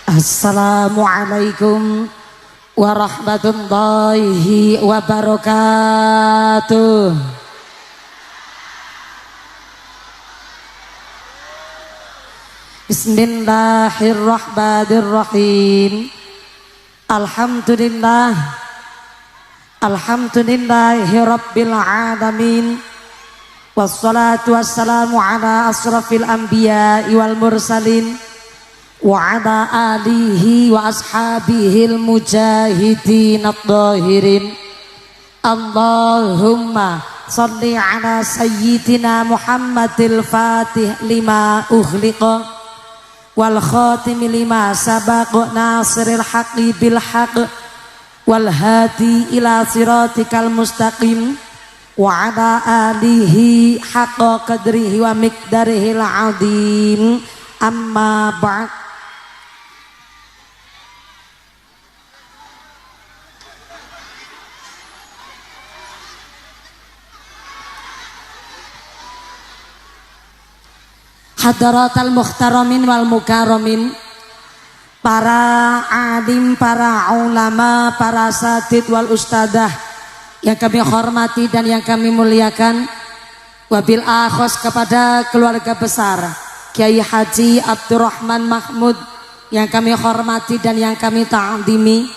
Assalamualaikum warahmatullahi wabarakatuh. Bismillahirrahmanirrahim. Alhamdulillahi rabbil alamin. Wassalatu wassalamu ala asrafil anbiya'i wal mursalin wa ala alihi wa ashabihil mujahidin at-tahirin. Allahumma salli ala sayyidina Muhammadil fatih lima ughliqa wal khatimi lima sabaq nasiril haqqi bil haqq wal hadi ila siratikal mustaqim wa ala alihi haqqa qadrihi wa miqdarihil azim. Amma ba'd. Hadaratal muhtaramin wal mukarramin, para alim, para ulama, para asatid wal ustadzah yang kami hormati dan yang kami muliakan, wabil akhos kepada keluarga besar Kiai Haji Abdurrahman Mahmud yang kami hormati dan yang kami ta'zimi,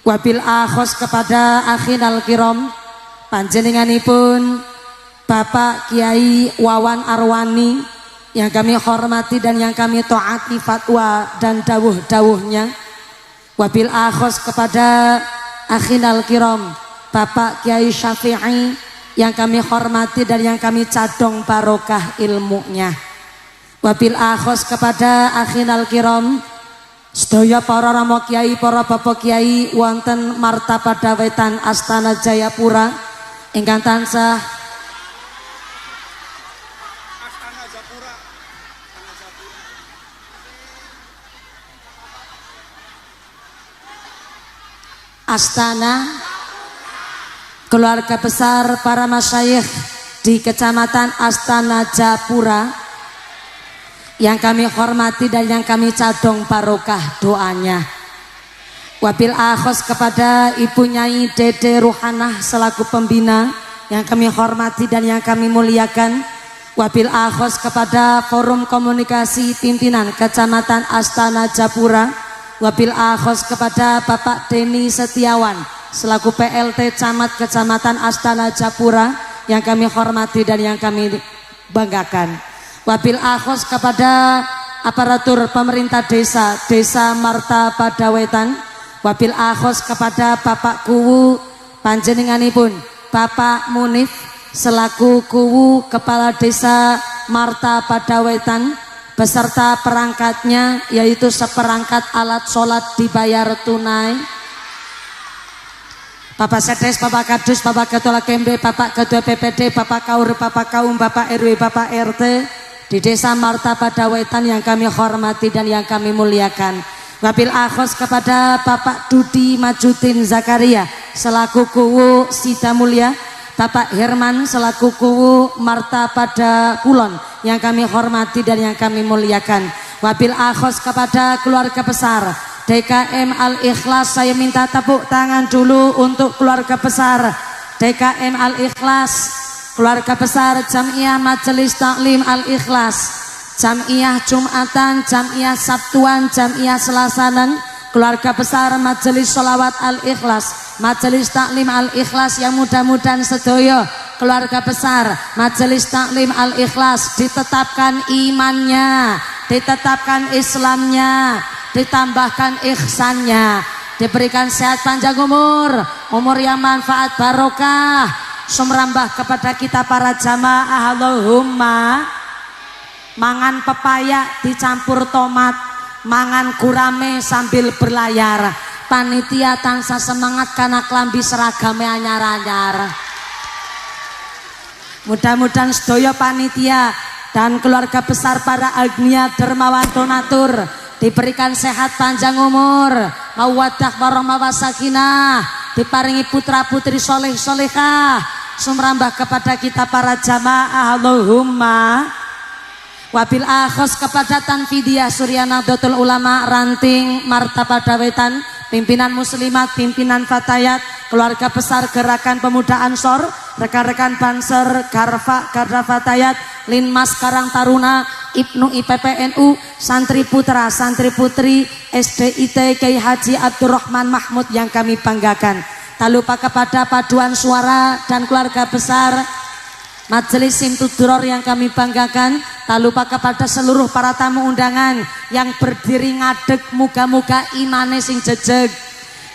wabil akhos kepada akhinal kiram panjenenganipun Bapak Kiai Wawan Arwani yang kami hormati dan yang kami taati fatwa dan dawuh-dawuhnya, wabil akhos kepada akhinal kiram Bapak Kiai Syafi'i yang kami hormati dan yang kami cadong barokah ilmunya, wabil akhos kepada akhinal kiram sedaya para rama kiai, para bapak kiai wonten martabat wetan Astana Jayapura ingkang tansah Astana, keluarga besar para masyayikh di Kecamatan Astana Japura yang kami hormati dan yang kami cadong barokah doanya, wabil akhos kepada Ibu Nyai Dede Ruhanah selaku pembina yang kami hormati dan yang kami muliakan, wabil akhos kepada forum komunikasi pimpinan Kecamatan Astana Japura, wabil akhos kepada Bapak Deni Setiawan selaku PLT Camat Kecamatan Astana Japura yang kami hormati dan yang kami banggakan, wabil akhos kepada aparatur pemerintah Desa Marta Padawetan, wabil akhos kepada Bapak Kuwu panjenenganipun Bapak Munif selaku Kuwu Kepala Desa Marta Padawetan beserta perangkatnya, yaitu seperangkat alat sholat dibayar tunai, Bapak Sedes, Bapak Kadus, Bapak Ketua Kembe, Bapak Ketua PPD, Bapak Kaur, Bapak Kaum, Bapak RW, Bapak RT di Desa Marta Padawetan yang kami hormati dan yang kami muliakan, wabil akhos kepada Bapak Dudi Majudin Zakaria selaku Kuwu Sida Mulia, Bapak Herman selaku Kuwu Marta Pada Kulon yang kami hormati dan yang kami muliakan, wabil akhos kepada keluarga besar DKM Al-Ikhlas. Saya minta tepuk tangan dulu untuk keluarga besar DKM Al-Ikhlas, keluarga besar Jamiah Majelis Taklim Al-Ikhlas, Jamiah Jumatan, Jamiah Sabtuan, Jamiah Selasanan, keluarga besar Majelis Sholawat Al-Ikhlas, Majelis Taklim Al-Ikhlas yang mudah-mudahan sedaya keluarga besar Majelis Taklim Al-Ikhlas ditetapkan imannya, ditetapkan Islamnya, ditambahkan ihsannya, diberikan sehat panjang umur yang manfaat barokah, sumrambah kepada kita para jamaah. Allahumma. Mangan pepaya dicampur tomat, mangan gurame sambil berlayar, panitia tansah semangat karena klambi seragame anyar-anyar. Mudah-mudahan sedaya panitia dan keluarga besar para agnia dermawan donatur diberikan sehat panjang umur, mawaddah warahmah wasakinah, diparingi putra putri soleh solehah, sumrambah kepada kita para jamaah. Allahumma. Wabil akhos kepada Tanfidiyah Suryana Dotul Ulama Ranting Martabat Dawetan, pimpinan muslimat, pimpinan fatayat, keluarga besar Gerakan Pemuda Ansor, rekan-rekan Banser, Garda Fatayat, Linmas Karang Taruna, Ibnu IPPNU, santri putra, santri putri, SDIT Kiai Haji Abdurrahman Mahmud yang kami banggakan. Tak lupa kepada paduan suara dan keluarga besar Majelis Simtuduror yang kami banggakan. Tak lupa kepada seluruh para tamu undangan yang berdiri ngadeg, muga-muga imane sing jejeg,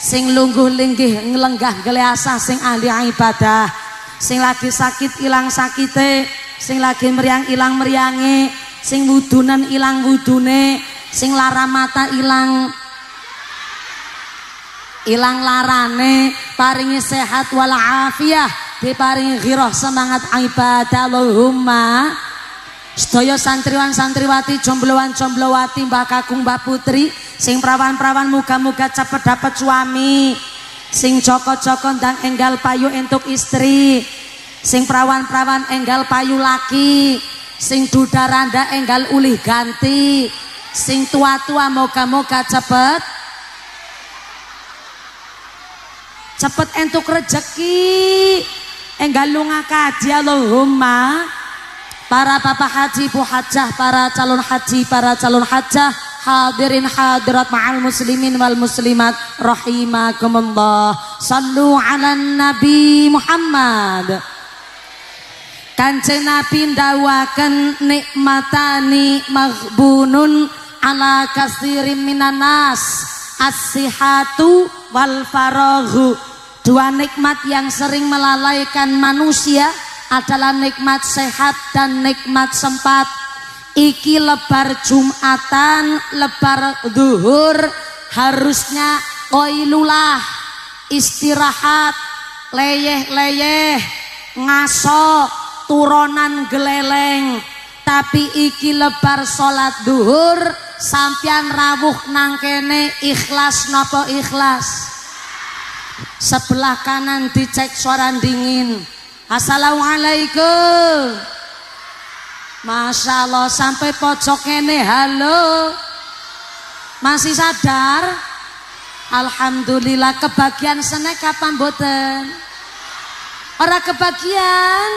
sing lungguh linggih ngelenggah geleasah, sing ahli ibadah, sing lagi sakit ilang sakite, sing lagi meriang ilang meriange, sing wudunan ilang wudune, sing lara mata ilang larane, paringi sehat walafiah, diparingi ghirah semangat ibadah. Allahumma. Sedaya santriwan santriwati, jombloan jomblowati, mbah kakung mbah putri, sing prawan-prawan muga-muga cepet dapat suami, sing joko-joko ndang enggal payu entuk istri, sing prawan-prawan enggal payu laki, sing duda randa enggal ulih ganti, sing tua-tua moga-moga cepet entuk rezeki, enggal lunga kaji. Allahumma. Para bapak haji, bu hajah, para calon haji, para calon hajah, hadirin hadirat ma'al muslimin wal muslimat rahimakumullah. Sallu ala Nabi Muhammad. Kanjeng Nabi ndawaken nikmatani maghbunun ala katsirin minan nas, as-sihatu wal faraghu. Dua nikmat yang sering melalaikan manusia adalah nikmat sehat dan nikmat sempat. Iki lebar Jumatan, lebar duhur, harusnya koilulah, istirahat, leyeh-leyeh, ngaso, turonan geleleng. Tapi iki lebar sholat duhur, sampian rawuh nangkene ikhlas nopo ikhlas. Sebelah kanan dicek suara dingin. Assalamualaikum. Masya Allah, sampai pojok ini halo. Masih sadar? Alhamdulillah. Kebagian snack kapan boten? Ora kebagian,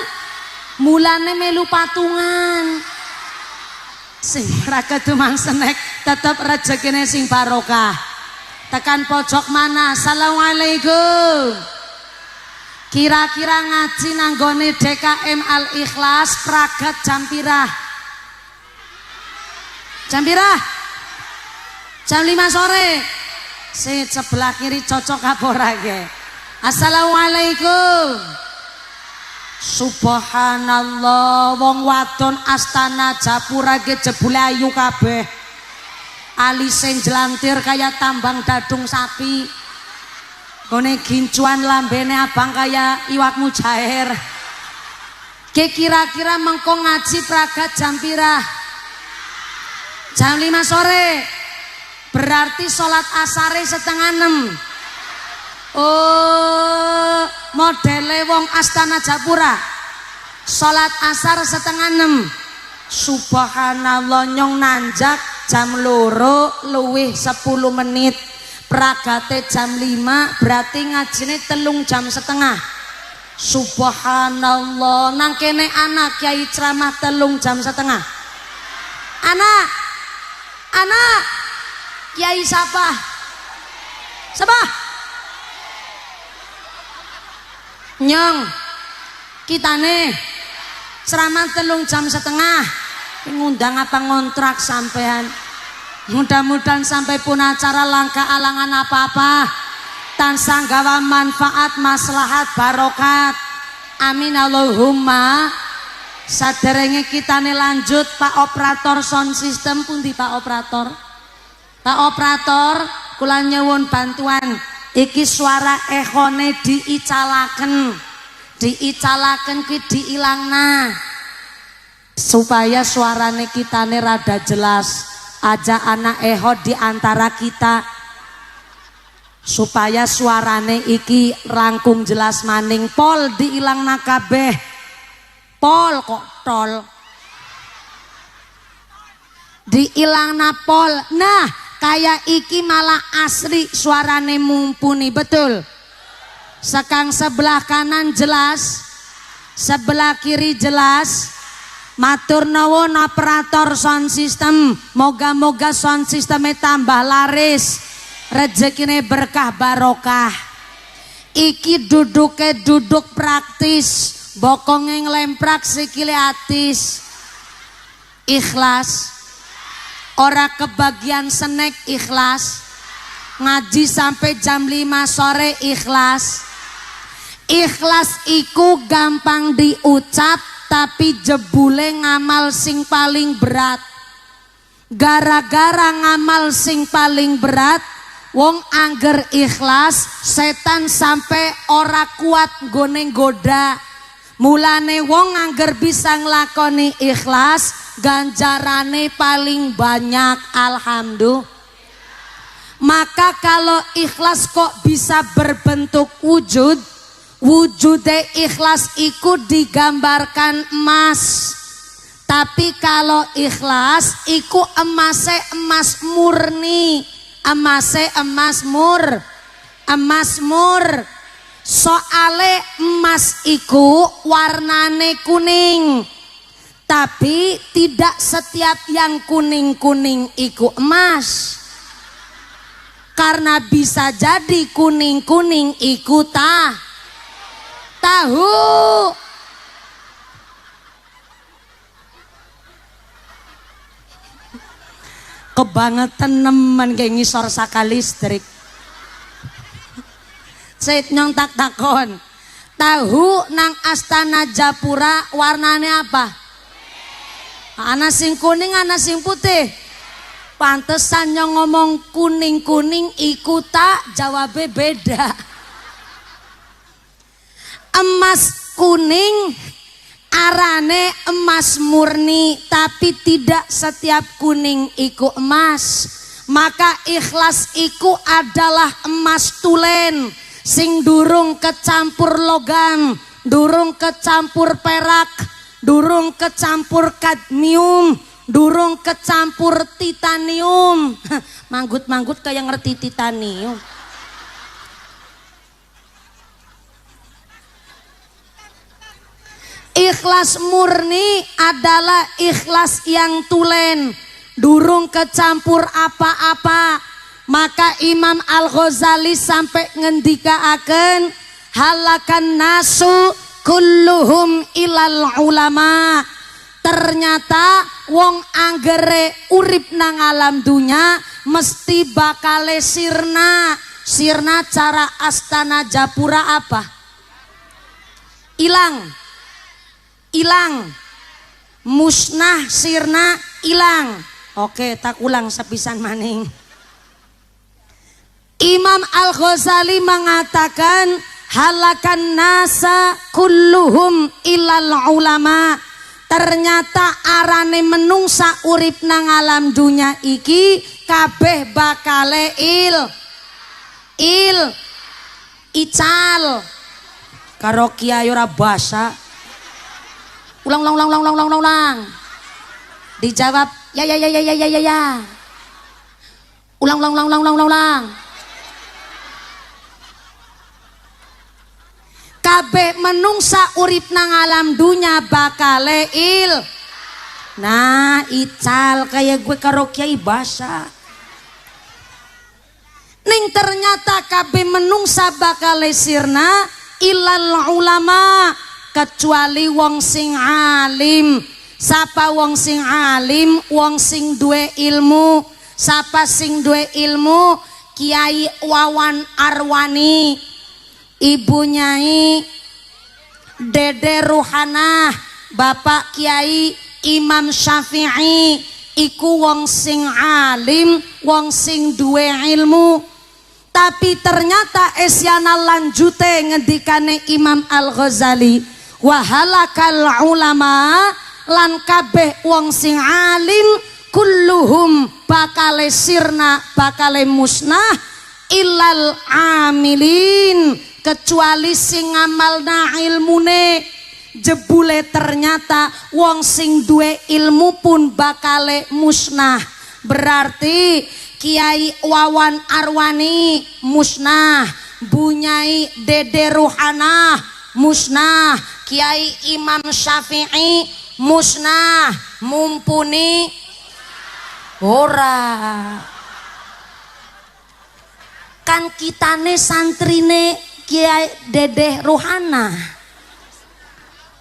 mulane melu patungan. Sing ora kedumang snack tetep rezekine sing barokah. Tekan pojok mana? Assalamualaikum. Kira-kira ngaji nanggone DKM Al Ikhlas pragat jam pirah? Jam pirah? Jam 5 sore. Si sebelah kiri cocok apa ora ge? Assalamualaikum. Subhanallah, wong wadon Astana Japura ge jebule ayu kabeh. Alise jelantir kaya tambang dadung sapi. Kone gincuan lambene abang kaya iwak mujair. Kira-kira mengko ngaji pragat jam pirah? Jam 5 sore. Berarti sholat asare 5:30. Oh, modele wong Astana Japura. Sholat asar 5:30. Subhanallah, nyong nanjak jam 2 luwih 10 menit. Pragate jam 5, berarti ngajine 3 jam setengah. Subhanallah, nang kene anak kiai ceramah 3 jam setengah. Anak kiai siapa? Nyong kitane ceramah 3 jam setengah. Ngundang apa ngontrak sampean? Mudah-mudahan sampai pun acara langka alangan apa-apa, tansah gawa manfaat, maslahat, barokat. Amin Allahumma. Saderenge kita nih lanjut, Pak Operator Sound System pundi Pak Operator? Pak Operator, kula nyuwun bantuan. Iki suara ehone diicalaken ki diilangna supaya suarane kita nih rada jelas. Aja anak eho di antara kita supaya suarane iki rangkung jelas maning. Pol diilang nakabeh. Pol kok tol. diilang napol. Nah kayak iki malah asli suarane mumpuni, betul. Sekang sebelah kanan jelas, sebelah kiri jelas. Matur nuwun operator sound system, moga-moga sound systemnya tambah laris, rezekine berkah barokah. Iki duduk praktis, bokonge nglemprak sikile atis. Ikhlas, ora kebagian snack ikhlas, ngaji sampai jam 5 sore ikhlas. Ikhlas iku gampang diucap tapi jebule ngamal sing paling berat. Gara-gara ngamal sing paling berat, wong angger ikhlas, setan sampai ora kuat nggone nggoda. Mulane wong angger bisa nglakoni ikhlas, ganjarane paling banyak. Alhamdulillah. Maka kalau ikhlas kok bisa berbentuk wujud, wujude ikhlas iku digambarkan emas. Tapi kalau ikhlas iku emas murni, emas mur. Soale emas iku warnane kuning. Tapi tidak setiap yang kuning-kuning iku emas. Karena bisa jadi kuning-kuning iku tahu. Kebangetan nemen kayak ngisor saka listrik. Saya nyong takon. Tahu nang Astana Japura warnane apa? Ana sing kuning, ana sing putih. Pantesan nyong ngomong kuning-kuning iku tak, jawabe beda. Emas kuning arane emas murni, tapi tidak setiap kuning iku emas. Maka ikhlas iku adalah emas tulen sing durung kecampur logam, durung kecampur perak, durung kecampur kadmium, durung kecampur titanium. Manggut-manggut kayak ngerti titanium. Ikhlas murni adalah ikhlas yang tulen, durung kecampur apa-apa. Maka Imam Al-Ghazali sampai ngendikaaken halakan nasu kulluhum ilal ulama. Ternyata wong anggere urip nang alam dunya mesti bakale sirna. Sirna cara Astana Japura apa? Ilang, musnah, sirna, ilang. Oke, tak ulang sepisan maning. Imam Al-Ghazali mengatakan halakan nasa kulluhum ilal ulama. Ternyata arane menungsa urip nang alam dunya iki kabeh bakale ical karo kiai ora basa. Ulang. Dijawab ya. Ulang. Kabeh menungsa urip nang alam dunya bakale nah ical kayak gue karo kiai basa. Ning ternyata kabeh menungsa bakale sirna ilal ulama, kecuali wong sing alim. Sapa wong sing alim? Wong sing duwe ilmu. Sapa sing duwe ilmu? Kiai Wawan Arwani, Ibu Nyai Dede Ruhanah, Bapak Kiai Imam Syafi'i. Iku wong sing alim, wong sing duwe ilmu. Tapi ternyata esyana lanjute ngendikane Imam Al-Ghazali, wahalakal ulama, lan kabeh wong sing alim kulluhum bakale sirna, bakale musnah illal amilin, kecuali sing ngamalna ilmune. jebule ternyata wong sing duwe ilmu pun bakale musnah. Berarti Kiai Wawan Arwani musnah, Bunyai Dede Ruhana musnah, Kiai Imam Syafi'i musnah, mumpuni ora. Kan kitane santrine Kiai Dede Ruhana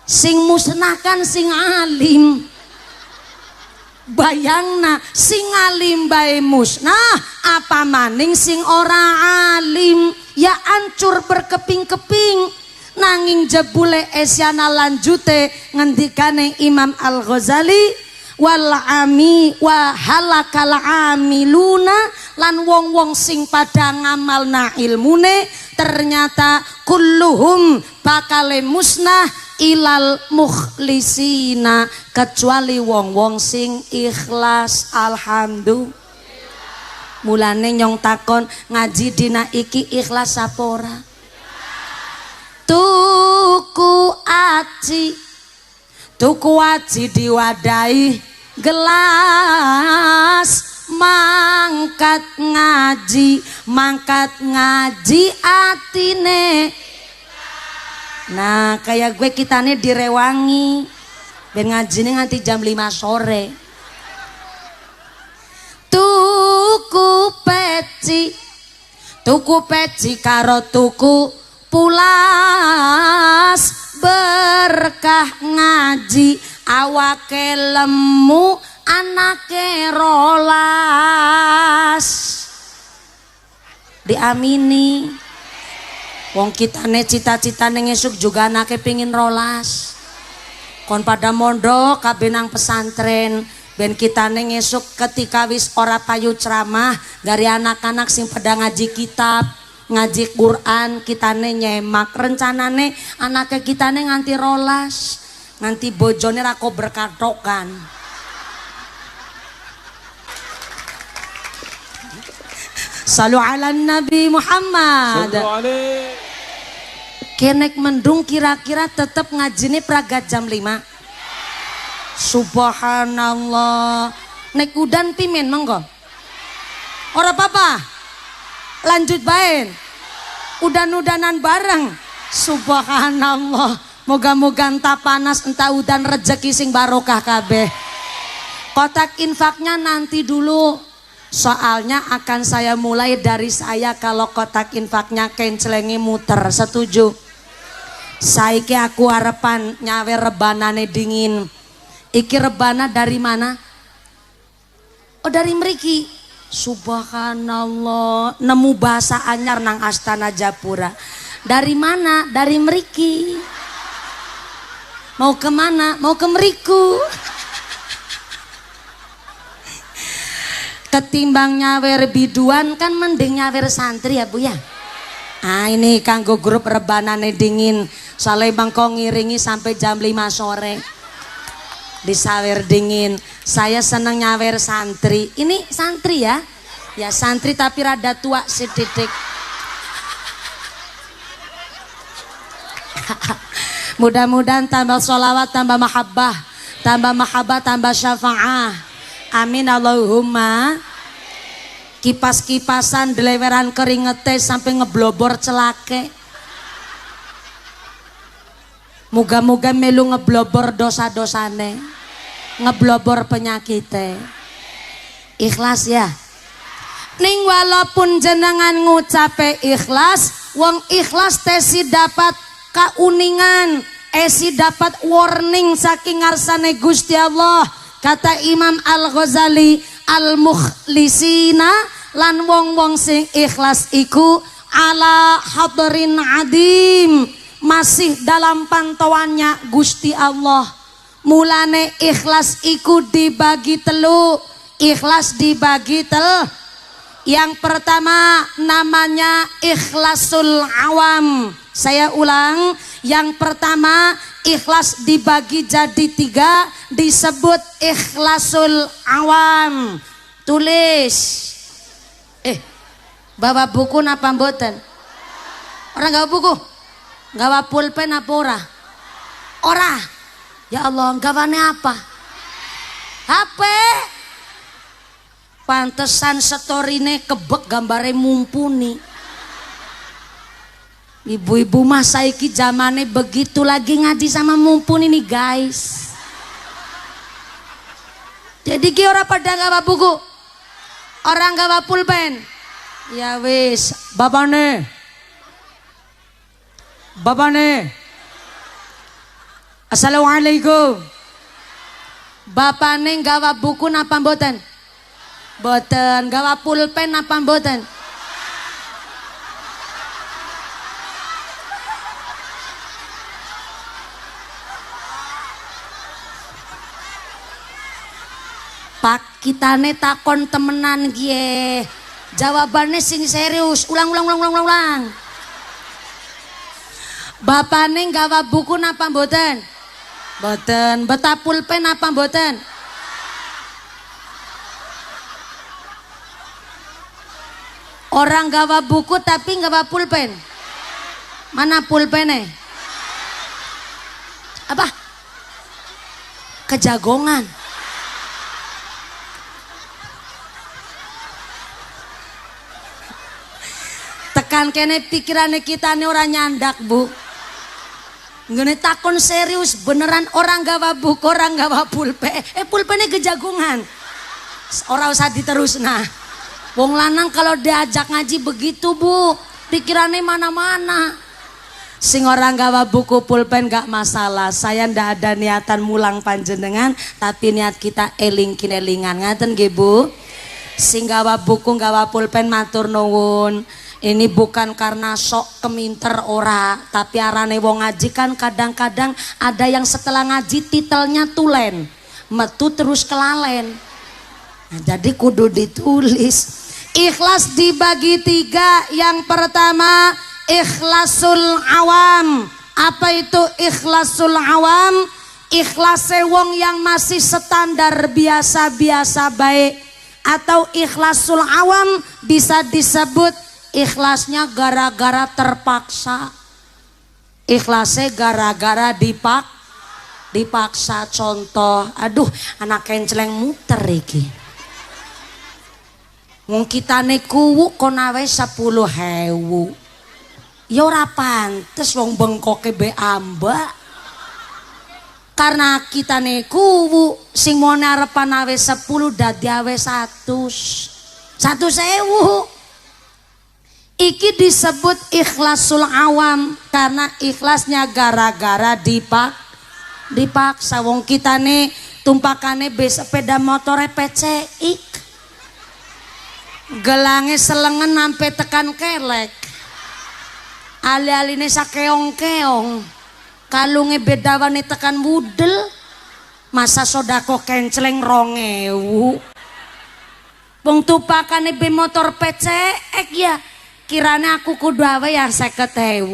sing musnah kan sing alim. Bayangna sing alim bae musnah, apa maning sing ora alim ya ancur berkeping-keping. Nanging jebule esyana lanjute ngendikane Imam Al-Ghazali, wal ami wa halakal amiluna, lan wong-wong sing pada ngamalna ilmune ternyata kulluhum bakale musnah ilal mukhlisina, kecuali wong-wong sing ikhlas. Alhamdulillah. Mulane nyong takon ngaji dina iki ikhlas apa ora? Tuku aji diwadahi gelas, mangkat ngaji atine. Nah kayak gue kitane direwangi ben ngajine nganti jam 5 sore. Tuku peci karo tuku pulas, berkah ngaji awake lemu anake rolas. Diamini. Wong kitane cita-citane ngesuk juga anake pingin rolas. Kon pada mondok kabeh nang pesantren, ben kitane ngesuk ketika wis ora payu ceramah dari anak-anak sing pada ngaji kitab, ngaji Quran, kitane nyemak. Rencanane anake kitane nganti rolas, nganti bojone rako berkatokan. Salu ala Nabi Muhammad. Kenek mendung kira-kira tetep ngajine pragat jam 5. Subhanallah. Nek udan pimen monggo. Ora apa-apa. Lanjut bae. Udan-udanan bareng. Subhanallah. Moga-moga entah panas entah udan rezeki sing barokah kabeh. Kotak infaknya nanti dulu. Soalnya akan saya mulai dari saya kalau kotak infaknya kencelengi muter. Setuju? Saiki aku harapan nyawe rebanane dingin. Iki rebana dari mana? Oh dari mriki. Subhanallah, nemu bahasa anyar nang Astana Japura. Dari mana? Dari mriki. Mau kemana? Mau ke mriku. Ketimbang nyawer biduan kan mending nyawer santri ya Bu ya. Ah ini kanggo grup rebanane dingin. Soalnya bangko ngiringi sampai jam 5 sore. Di sawer dingin. Saya seneng nyawer santri. Ini santri ya. Ya santri tapi rada tua sedikit. Mudah-mudahan tambah sholawat, tambah mahabbah, tambah syafa'ah. Amin Allahumma. Kipas-kipasan deleweran keringete sampai ngeblobor celake. Muga-muga melu ngeblobor dosa-dosane, ngeblobor penyakite. Ikhlas ya. Ning walaupun jenengan ngucape ikhlas, wong ikhlas tesi dapat kauningan, esi dapat warning saking ngarsane Gusti Allah. Kata Imam Al-Ghazali, al-mukhlisina lan wong-wong sing ikhlas iku ala hadrin adim, masih dalam pantauannya Gusti Allah. Mulane ikhlas iku dibagi telu. Ikhlas dibagi telu. Yang pertama namanya ikhlasul awam. Saya ulang, yang pertama ikhlas dibagi jadi 3, disebut ikhlasul awam. Tulis. Bawa buku napa mboten? Orang gawa buku? Gawa pulpen apa ora? Ora. Ya Allah, gawane apa? HP. Pantesan storine kebek gambare mumpuni. Ibu-ibu mah saiki zamane begitu lagi ngaji sama mumpuni nih guys. Jadi ki ora pada gawa buku. Orang gawa pulpen. Ya wis, babane. Babane. Assalamualaikum. Bapane gawa buku napa mboten? Mboten. Gawa pulpen napa mboten? Pak kitane takon temenan gie. Jawabannya sing serius. Ulang. Bapane gawa buku napa mboten? Mboten. Beta pulpen napa mboten? Orang gawa buku tapi gawa pulpen. Mana pulpennya? Apa? Kejagongan. Tekan kene pikirannya kita nih orang nyandak bu. Ngene takon serius beneran orang gawa buku, orang gawa pulpen. Pulpennya kejagongan. Orang usah diterus nah. Wong lanang kalau diajak ngaji begitu bu, pikirannya mana-mana. Sing orang gawa buku pulpen gak masalah. Saya ndak ada niatan mulang panjenengan, tapi niat kita eling-elingan. Ngaten nggih bu. Sing gawa buku gawa pulpen matur nuwun. Ini bukan karena sok keminter ora, tapi arane wong ngaji kan kadang-kadang ada yang setelah ngaji titelnya tulen, metu terus kelalen. Nah, jadi kudu ditulis. Ikhlas dibagi 3. Yang pertama ikhlasul awam. Apa itu ikhlasul awam? Ikhlase wong yang masih standar biasa-biasa baik. Atau ikhlasul awam bisa disebut ikhlasnya gara-gara terpaksa. Ikhlasnya gara-gara dipaksa. Contoh, aduh anak kenceleng muter iki. Wong kitane kuwu konawe 10.000. Ya ora pantes wong bengkoke be ambak. Karena kitane kuwu sing mone arepan awe 10 dadi awe 100.000. Iki disebut ikhlasul awam karena ikhlasnya gara-gara dipaksa. Wong kitane tumpakane be sepeda motore PCX. Gelange selengen sampai tekan kelek. Ali-aline sakeong-keong. Kalunge bedawane tekan budel. Masa sodako kenceleng 2.000. Wong tumpakane be motor PCX ya. Kiranya aku kudu awe yang 50.000.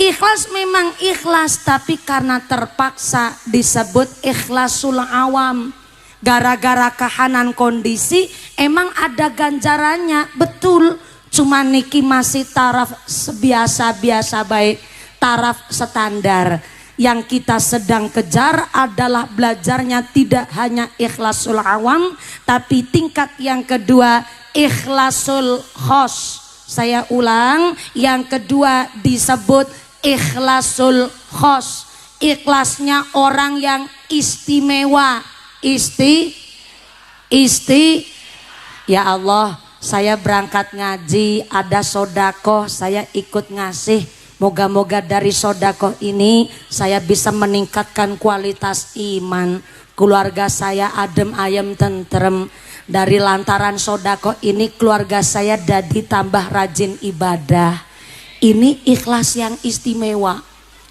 Ikhlas memang ikhlas, tapi karena terpaksa disebut ikhlasul awam. Gara-gara kahanan kondisi emang ada ganjarannya, betul. Cuma niki masih taraf biasa-biasa baik, taraf standar. Yang kita sedang kejar adalah belajarnya tidak hanya ikhlasul awam, tapi tingkat yang kedua ikhlasul khos. Saya ulang, yang kedua disebut ikhlasul khos. Ikhlasnya orang yang istimewa. Ya Allah, saya berangkat ngaji, ada sodakoh, saya ikut ngasih. Moga-moga dari sodakoh ini saya bisa meningkatkan kualitas iman. Keluarga saya adem ayem tentrem. Dari lantaran sodakoh ini keluarga saya jadi tambah rajin ibadah. Ini ikhlas yang istimewa.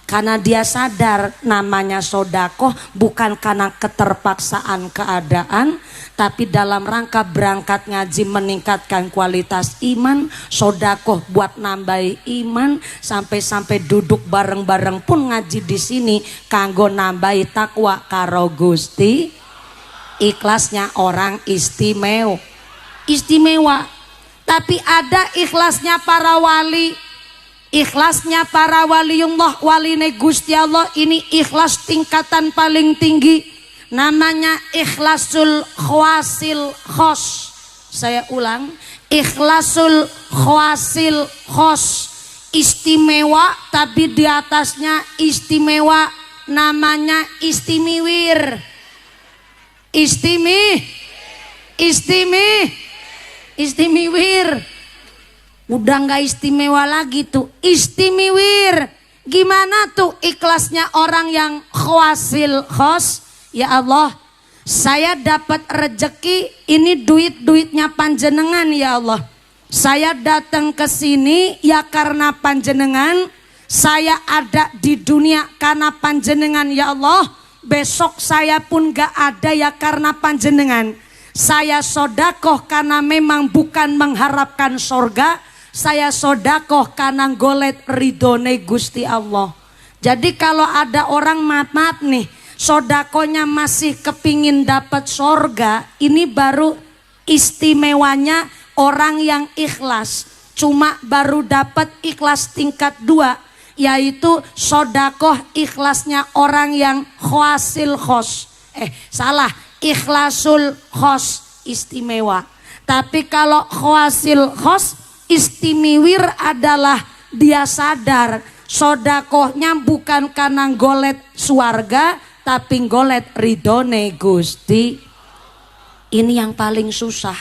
Karena dia sadar namanya sodakoh bukan karena keterpaksaan keadaan, tapi dalam rangka berangkat ngaji meningkatkan kualitas iman. Sodakoh buat nambahi iman, sampai-sampai duduk bareng-bareng pun ngaji di sini kanggo nambahi takwa karo Gusti. Ikhlasnya orang istimewa. Tapi ada ikhlasnya para wali. Ikhlasnya para waliullah, waline Gusti Allah ini ikhlas tingkatan paling tinggi. Namanya ikhlasul khawasil khos. Saya ulang, ikhlasul khawasil khos. Istimewa tapi di atasnya istimewa, namanya istimiwir. Istimiwir. Udah nggak istimewa lagi tuh, istimiwir. Gimana tuh ikhlasnya orang yang khawasil khos? Ya Allah, saya dapat rejeki ini duit-duitnya panjenengan ya Allah. Saya datang ke sini ya karena panjenengan. Saya ada di dunia karena panjenengan ya Allah. Besok saya pun gak ada ya karena panjenengan. Saya sodakoh karena memang bukan mengharapkan sorga. Saya sodakoh karena golet ridhone Gusti Allah. Jadi kalau ada orang maaf nih, sodakohnya masih kepingin dapat sorga, ini baru istimewanya orang yang ikhlas. Cuma baru dapat ikhlas tingkat 2. Yaitu sodakoh ikhlasnya orang yang khawasil khos. Ikhlasul khos istimewa. Tapi kalau khawasil khos istimiwir adalah dia sadar sodakohnya bukan karena golet suarga, tapi golet ridhone Gusti. Ini yang paling susah.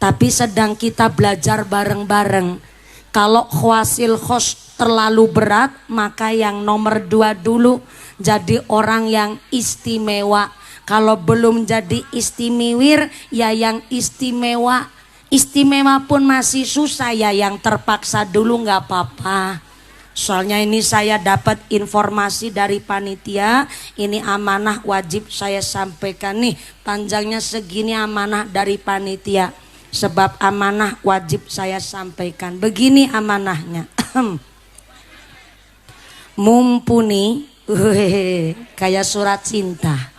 Tapi sedang kita belajar bareng-bareng. Kalau khawasil khos terlalu berat, maka yang nomor 2 dulu, jadi orang yang istimewa. Kalau belum jadi istimiwir, ya yang istimewa. Istimewa pun masih susah, ya yang terpaksa dulu nggak apa-apa. Soalnya ini saya dapat informasi dari panitia, ini amanah wajib saya sampaikan nih. Panjangnya segini amanah dari panitia. Sebab amanah wajib saya sampaikan. Begini amanahnya. Mumpuni, kayak surat cinta.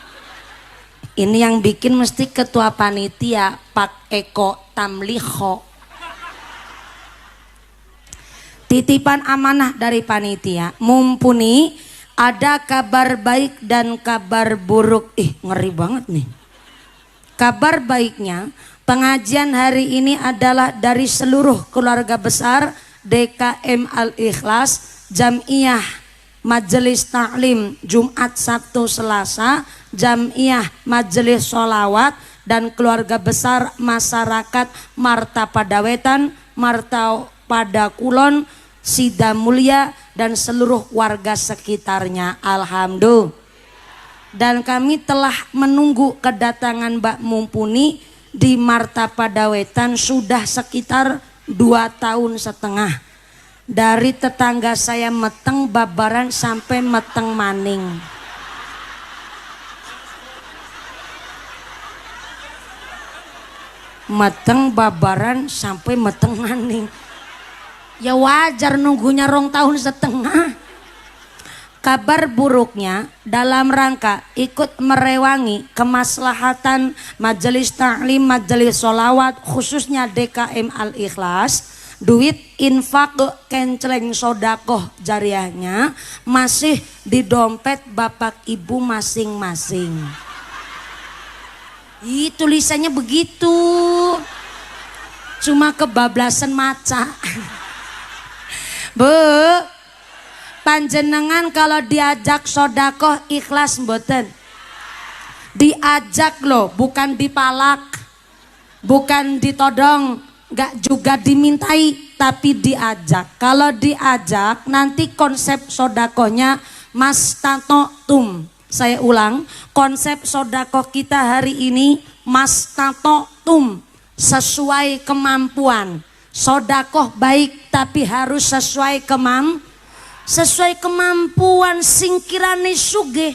Ini yang bikin mesti ketua panitia Pak Eko Tamliho. Titipan amanah dari panitia. Mumpuni ada kabar baik dan kabar buruk. Ngeri banget nih. Kabar baiknya, pengajian hari ini adalah dari seluruh keluarga besar DKM Al-Ikhlas, Jam'iyah Majelis Taklim Jumat Sabtu Selasa, Jam'iyah Majelis Sholawat, dan keluarga besar masyarakat Marta Padawetan, Marta Pada Kulon, Sida Mulia, dan seluruh warga sekitarnya. Alhamdulillah. Dan kami telah menunggu kedatangan Mbak Mumpuni di Marta Padawetan sudah sekitar 2 tahun setengah. Dari tetangga saya Meteng Babaran sampai Meteng Maning. Meteng Babaran sampai Meteng Maning. Ya wajar nunggunya 2 tahun setengah. Kabar buruknya, dalam rangka ikut merewangi kemaslahatan Majelis Taklim, Majelis Sholawat, khususnya DKM Al-Ikhlas, duit infak kenceleng sodakoh jariahnya masih di dompet bapak ibu masing-masing. Tulisannya begitu, cuma kebablasan maca. Bu, panjenengan kalau diajak sodakoh ikhlas mboten? Diajak loh, bukan dipalak, bukan ditodong, gak juga dimintai, tapi diajak. Kalau diajak nanti konsep sodakohnya mas tato tum. Saya ulang, konsep sodakoh kita hari ini mas tato tum, sesuai kemampuan. Sodakoh baik tapi harus sesuai kemampuan. Singkirane sugih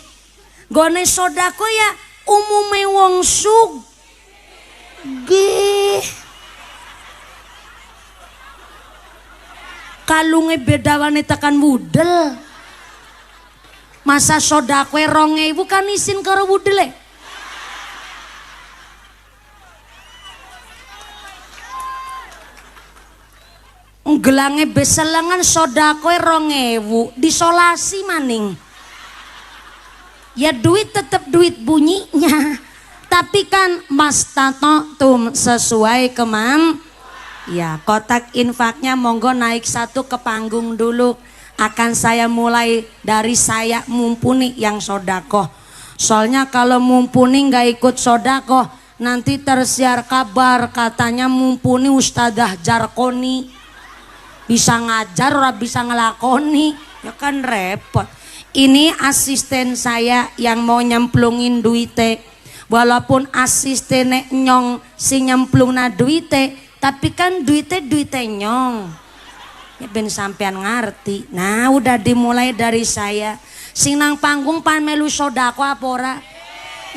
gone sodako ya umume wong sugih. Kalunge bedawane tekan wudel. Masa sodako 2.000 kan isin karo wudele. gelange beselengan sodakoe 2000 disolasi maning. Ya duit tetap duit bunyinya, tapi kan mastata'tum sesuai ya kotak infaknya monggo naik satu ke panggung dulu. Akan saya mulai dari saya mumpuni yang sodakoh. Soalnya kalau mumpuni nggak ikut sodakoh, nanti tersiar kabar katanya mumpuni Ustadzah Jarkoni. Bisa ngajar ora bisa ngelakoni, ya kan repot. Ini asisten saya yang mau nyemplungin duite. Walaupun asistennya nyong si nyemplungna duite, tapi kan duite nyong. Ya ben sampean ngerti. Nah udah dimulai dari saya. Sing nang panggung pan melu sodako apa ora?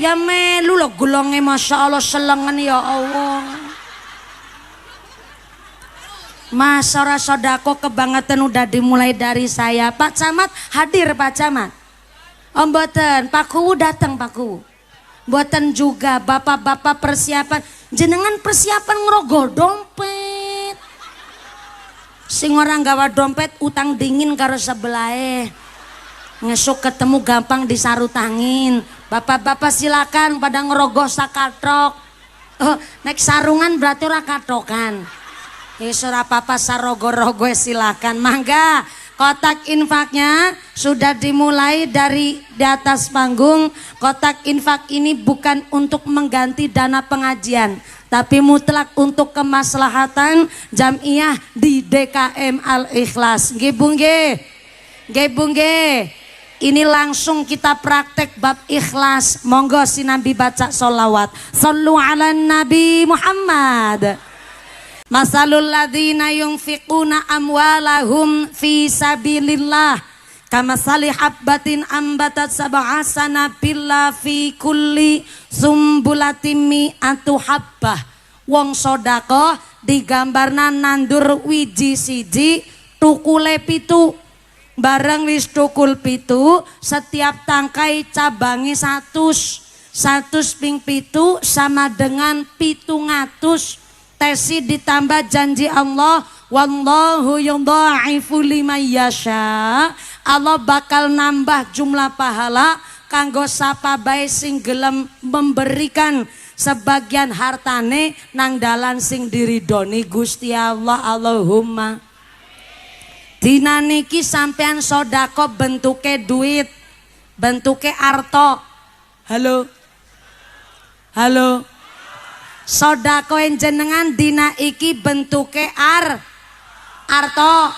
Ya melu lo gulonge masya Allah selengen ya Allah. Masara sodako kebangetan udah dimulai dari saya. Pak Camat hadir Pak Camat. Om Boten, Pak Kuwu datang Pak Kuwu. Boten juga bapak-bapak persiapan. Jenengan persiapan ngerogol dompet. Sing orang gawa dompet utang dingin karo sebelahe. Ngesuk ketemu gampang disarutangin. Bapak-bapak silakan pada ngerogoh sakatrok. Nek sarungan berarti ora katokan. Ora apa-apa sarogo-rogo silakan. Mangga kotak infaknya sudah dimulai dari di atas panggung. Kotak infak ini bukan untuk mengganti dana pengajian, tapi mutlak untuk kemaslahatan jamiah di DKM Al-Ikhlas. Nggih Bu nggih. Nggih Bu nggih. Ini langsung kita praktek bab ikhlas. Monggo sinambi baca sholawat. Sallu ala Nabi Muhammad. Masalul ladzina yunfiquna amwalahum fi sabilillah kamasali habbatin ambatat sab'a sanabila fi kulli sumbulatin mi'atu habbah. Wong sodako digambarna nandur wiji siji tukule pitu. Bareng wis tukul pitu setiap tangkai cabangi 100 ping pitu sama dengan 700. Tesi ditambah janji Allah, wallahu yudha'ifu liman yasha. Allah bakal nambah jumlah pahala kanggo sapa bae sing gelem memberikan sebagian hartane nang dalan sing diridoni Gusti Allah. Allahumma. Dina niki sampean sodako bentuke duit, bentuke arto. Halo. Halo. Sodako jenengan dina iki bentuke arto.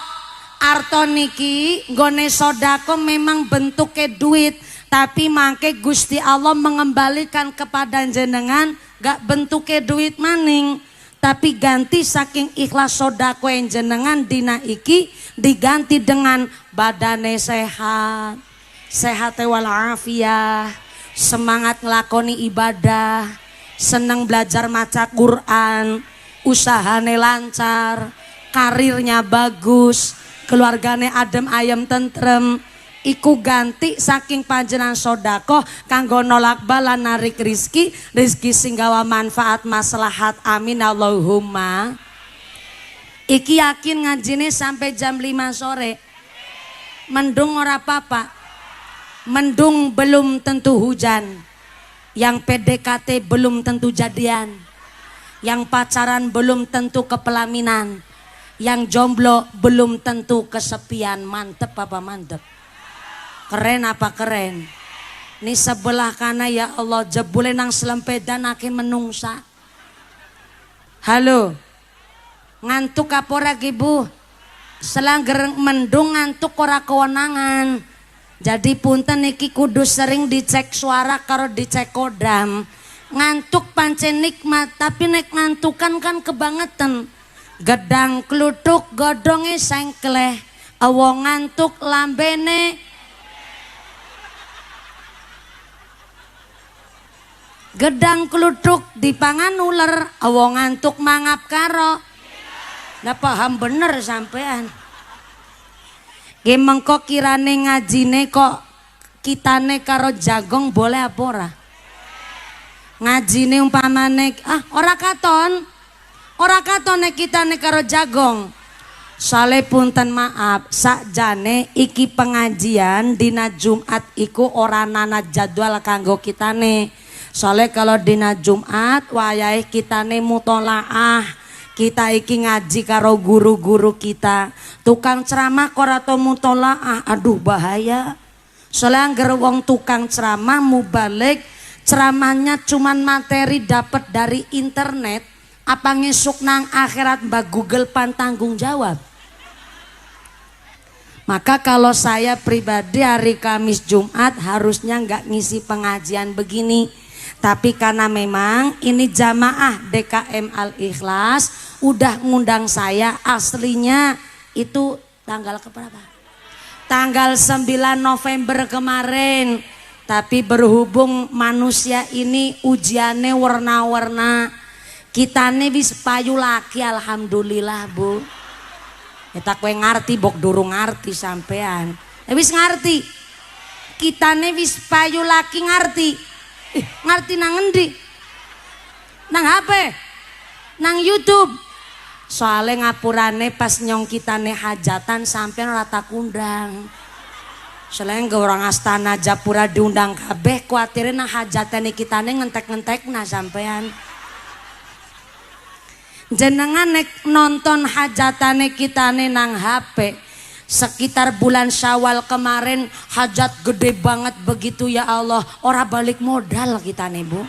Arto niki nggone sodako memang bentuke duit, tapi mangke Gusti Allah mengembalikan kepada jenengan gak bentuke duit maning, tapi ganti saking ikhlas sodako jenengan dina iki diganti dengan badane sehat, sehat walafiat, semangat ngelakoni ibadah, seneng belajar maca Quran, usahane lancar, karirnya bagus, keluargane adem ayem tentrem. Iku ganti saking panjenengan sodako kanggo nolak bala narik rizki, rizki sing gawa manfaat maslahat. Amin Allahumma. Iki yakin ngajine sampai jam 5 sore. Mendung ora apa-apa. Mendung belum tentu hujan. Yang PDKT belum tentu jadian. Yang pacaran belum tentu kepelaminan. Yang jomblo belum tentu kesepian. Mantep apa mantep? Keren apa keren? Ini sebelah kana ya Allah jebule nang selempedan ake menungsa. Halo. Ngantuk apa ora Bu? Selangger mendung ngantuk ora kewenangan. Jadi punten niki kudu sering dicek suara karo dicek kodam. Ngantuk pancen nikmat, tapi nek ngantukan kan kebangetan. Gedang kluthuk godhonge sengkleh. Awong ngantuk lambene gedang kluthuk dipangan uler. Awong ngantuk mangap karo. Nggak paham bener sampean. Ge mengko kirane ngajine kok kitane karo jagong boleh apa ora? Ngajine umpamane ora katon. Ora katon nek kitane karo jagong. Soale punten maaf, sakjane iki pengajian dina Jumat iku ora nana jadwal kanggo kitane. Soale kalau dina Jumat wayahe kitane mutolaah. Kita iki ngaji karo guru-guru kita. Tukang ceramah kok ora tau mutolaah, aduh bahaya. Soale angger wong tukang ceramah mubalik ceramahnya cuman materi dapat dari internet, apa ngesuk nang akhirat mbak Google pantanggung jawab. Maka kalau saya pribadi hari Kamis Jumat harusnya nggak ngisi pengajian begini. Tapi karena memang ini jamaah DKM Al-Ikhlas udah ngundang saya, aslinya itu tanggal keberapa? Tanggal 9 November kemarin. Tapi berhubung manusia ini ujiannya warna-warna, kitane wis payu laki alhamdulillah Bu. Kita kue ngerti bok durung ngerti sampean. Wis ngerti. Kitane wis payu laki ngerti. Ngerti nang endi? Nang HP. Nang YouTube. Soalnya ngapurane pas nyong kitane hajatan sampean ora tak undang. Selain ke orang astana Japura diundang kabeh, kuatirin nah hajatan kitane ngentek-ngentek nah sampean. Jenengan nek nonton hajatane kitane nang HP sekitar bulan Syawal kemarin, hajat gede banget begitu ya Allah, ora balik modal kitane Bu.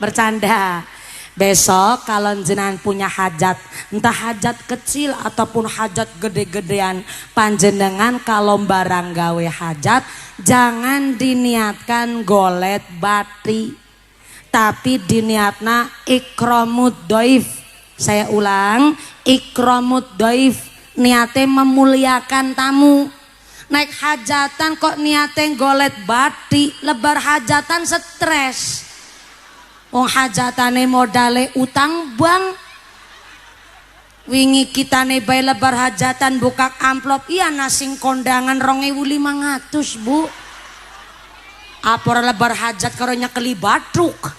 Bercanda. Besok kalau jenengan punya hajat, entah hajat kecil ataupun hajat gede-gedean, panjenengan kalau barang gawe hajat jangan diniatkan golet bati, tapi diniatna ikramud doif. Saya ulang, ikramud doif, niatnya memuliakan tamu. Naik hajatan kok niatnya golet bati, lebar hajatan stres. Wong hajatane modale utang bank. Wingi kitane bae lebar hajatan buka amplop, iya nasing kondangan 2.500 Bu. Apa lebar hajat karo nyekeli batruk.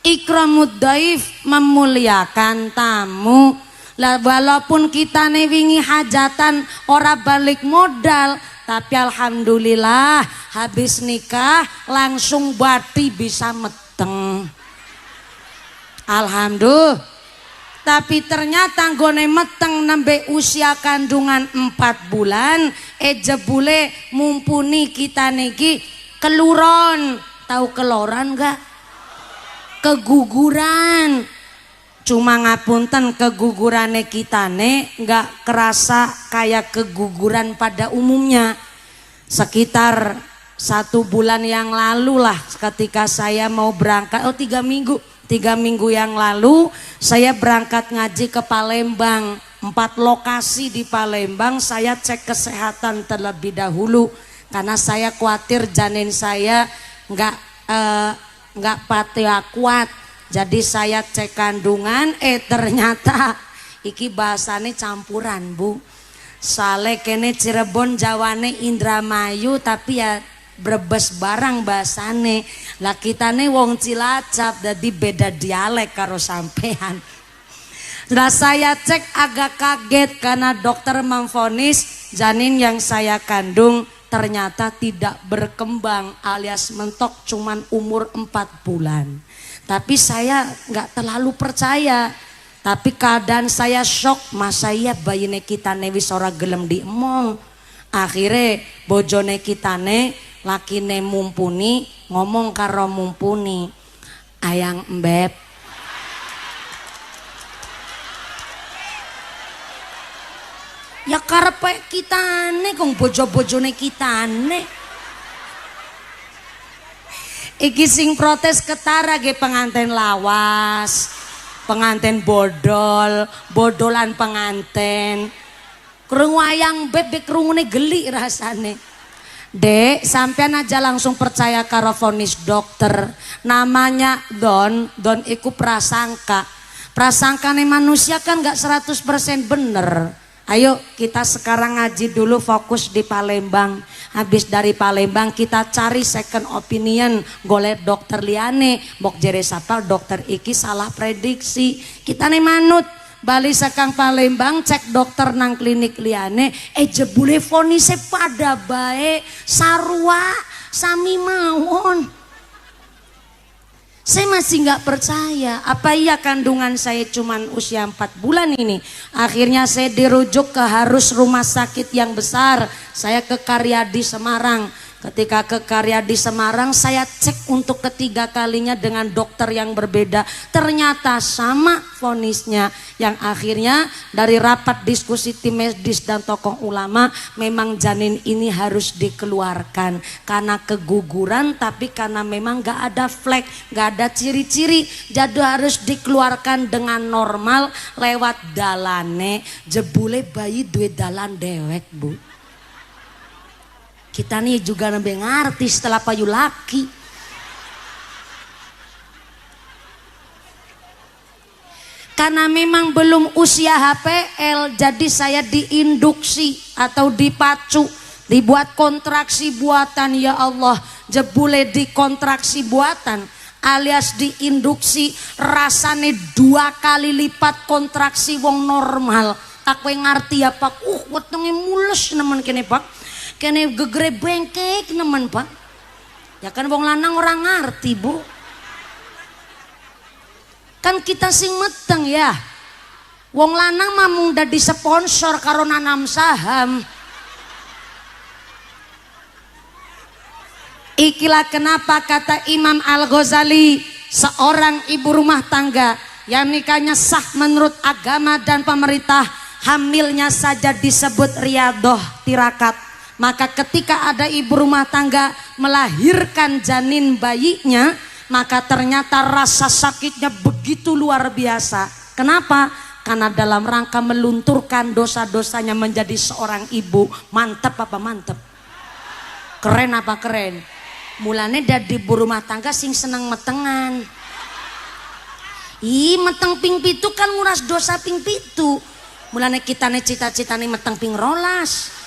Ikramud dhaif, memuliakan tamu. Lah walaupun kitane wingi hajatan ora balik modal, tapi alhamdulillah habis nikah langsung bati bisa meteng. Alhamdulillah. Tapi ternyata gone meteng nembe usia kandungan 4 bulan, jebule mumpuni kita niki keluron. Tahu keloran enggak? Keguguran. Cuma ngapunten kegugurane kitane nggak kerasa kayak keguguran pada umumnya. Sekitar 1 bulan yang lalu lah ketika saya mau berangkat, 3 minggu yang lalu saya berangkat ngaji ke Palembang. 4 lokasi di Palembang saya cek kesehatan terlebih dahulu karena saya khawatir janin saya nggak patia kuat. Jadi saya cek kandungan, ternyata iki bahasane campuran Bu. Soale kene Cirebon Jawane Indramayu tapi ya Brebes barang bahasane. Lah kitane wong Cilacap jadi beda dialek karo sampean. Lah saya cek agak kaget karena dokter memvonis janin yang saya kandung ternyata tidak berkembang alias mentok cuman umur 4 bulan. Tapi saya nggak terlalu percaya. Tapi keadaan saya shock, masa iya bayine kitane wis ora gelem diemong. Akhirnya bojone kitane lakine mumpuni ngomong karo mumpuni, ayang embeb, ya karepe kitane kong bojo-bojone kitane. Iki sing protes ketara ge penganten lawas, penganten bodol, bodolan penganten. Krungu ayang bebek krungune geli rasane. Dek, sampean aja langsung percaya karo vonis dokter. Namanya don iku prasangka. Prasangkane manusia kan gak 100% bener. Ayo kita sekarang ngaji dulu, fokus di Palembang. Habis dari Palembang kita cari second opinion, golek dokter liane, bok jere sapal dokter iki salah prediksi. Kita nih manut bali sekang Palembang cek dokter nang klinik liane, jebule fonise pada bae sarua sami mawon. Saya masih nggak percaya, apa iya kandungan saya cuman usia 4 bulan ini. Akhirnya saya dirujuk ke harus rumah sakit yang besar. Saya ke Karyadi Semarang. Ketika ke Karyadi Semarang saya cek untuk ketiga kalinya dengan dokter yang berbeda. Ternyata sama vonisnya. Yang akhirnya dari rapat diskusi tim medis dan tokoh ulama, memang janin ini harus dikeluarkan. Karena keguguran, tapi karena memang gak ada flek, gak ada ciri-ciri. Jadi harus dikeluarkan dengan normal lewat dalane. Jebule bayi duwe dalan dewek, Bu. Kita nih juga nembe ngerti setelah payu laki. Karena memang belum usia HPL, jadi saya diinduksi atau dipacu, dibuat kontraksi buatan. Ya Allah, jebule di kontraksi buatan alias diinduksi, rasane 2 kali lipat kontraksi wong normal. Tak kowe ngerti apa? Wetenge mules nemen kene, Pak. Kene gegere bengkek nemen, Pak. Ya kan wong lanang orang ngerti, Bu. Kan kita sing meteng ya. Wong lanang mah mung dadi sponsor karo nanam saham. Ikilah kenapa kata Imam Al-Ghazali, seorang ibu rumah tangga yang nikahnya sah menurut agama dan pemerintah, hamilnya saja disebut riadoh tirakat. Maka ketika ada ibu rumah tangga melahirkan janin bayinya, maka ternyata rasa sakitnya begitu luar biasa. Kenapa? Karena dalam rangka melunturkan dosa-dosanya menjadi seorang ibu. Mantep apa mantep? Keren apa keren? Mulane dari ibu rumah tangga sing seneng metengan. Ih, meteng ping pitu kan nguras dosa ping pitu. Mulane kita nih cita-cita nih meteng ping rolas.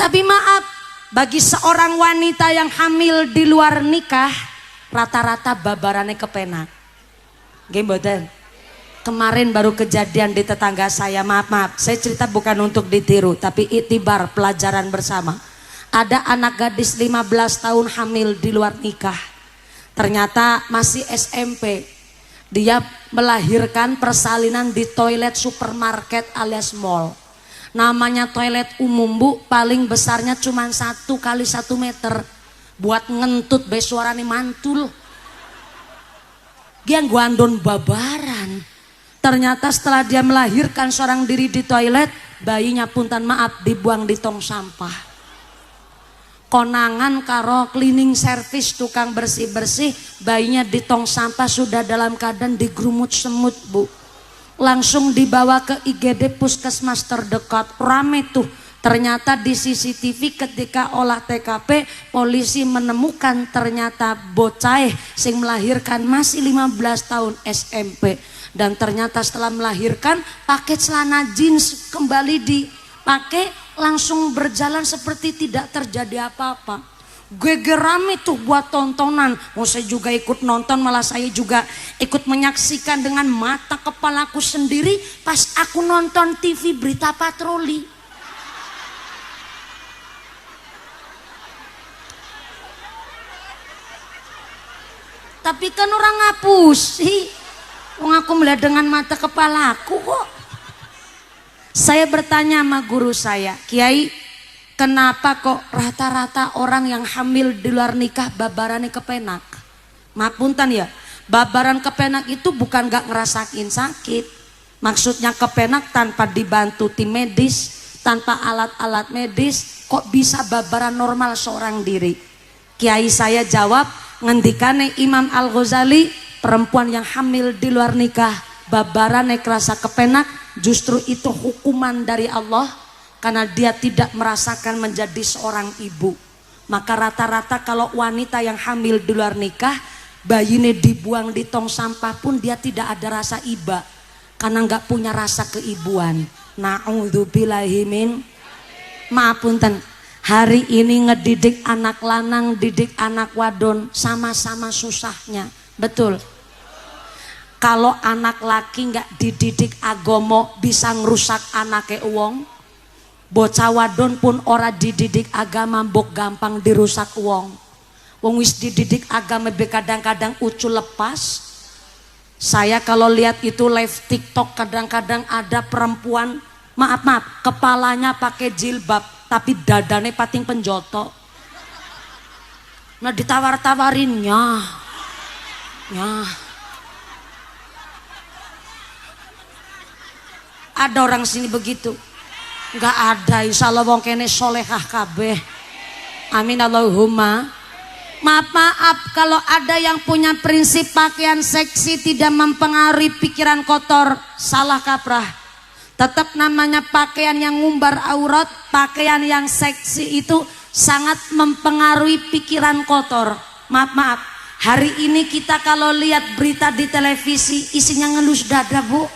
Tapi maaf, bagi seorang wanita yang hamil di luar nikah, rata-rata babarannya kepenak. Nggih mboten? Kemarin baru kejadian di tetangga saya, maaf, saya cerita bukan untuk ditiru, tapi iktibar pelajaran bersama. Ada anak gadis 15 tahun hamil di luar nikah. Ternyata masih SMP. Dia melahirkan persalinan di toilet supermarket alias mall. Namanya toilet umum, Bu, paling besarnya cuma 1 kali 1 meter. Buat ngentut be suarane mantul. Dia guandon babaran. Ternyata setelah dia melahirkan seorang diri di toilet, bayinya punten maaf dibuang di tong sampah. Konangan karo cleaning service tukang bersih-bersih, bayinya di tong sampah sudah dalam keadaan digerumut semut, Bu. Langsung dibawa ke IGD puskesmas terdekat, rame tuh. Ternyata di CCTV ketika olah TKP, polisi menemukan ternyata bocah sing melahirkan masih 15 tahun SMP. Dan ternyata setelah melahirkan pakai celana jeans kembali dipakai, langsung berjalan seperti tidak terjadi apa-apa. Geger rame tuh buat tontonan. Saya juga ikut nonton, malah saya juga ikut menyaksikan dengan mata kepalaku sendiri pas aku nonton TV berita patroli. Tapi kan orang ngapus sih. Aku melihat dengan mata kepalaku kok. Saya bertanya sama guru saya, Kiai, kenapa kok rata-rata orang yang hamil di luar nikah babarannya kepenak? Mapunten ya, babaran kepenak itu bukan gak ngerasain sakit. Maksudnya kepenak tanpa dibantu tim medis, tanpa alat-alat medis, kok bisa babaran normal seorang diri? Kiai saya jawab, ngendikane Imam Al-Ghazali, perempuan yang hamil di luar nikah babarannya kerasa kepenak, justru itu hukuman dari Allah. Karena dia tidak merasakan menjadi seorang ibu. Maka rata-rata kalau wanita yang hamil di luar nikah, bayinya dibuang di tong sampah pun dia tidak ada rasa iba. Karena nggak punya rasa keibuan. Na'udzubillahi min. Maapunten. Hari ini ngedidik anak lanang, didik anak wadon sama-sama susahnya. Betul. Kalau anak laki nggak dididik agomo bisa ngerusak anake wong. Bocah wadon pun ora dididik agama mbok gampang dirusak wong. Wong wis dididik agama be kadang-kadang ucul lepas. Saya kalau lihat itu live TikTok kadang-kadang ada perempuan, maaf kepalanya pakai jilbab tapi dadane pating penjoto. Nah ditawar-tawarinnya, ada orang sini begitu? Nggak ada. Insya Allah wong kene solehah kabeh. Amin Allahumma. Maaf kalau ada yang punya prinsip pakaian seksi tidak mempengaruhi pikiran kotor, salah kaprah. Tetap namanya pakaian yang ngumbar aurat, pakaian yang seksi itu sangat mempengaruhi pikiran kotor. Maaf, hari ini kita kalau lihat berita di televisi isinya ngelus dada bu.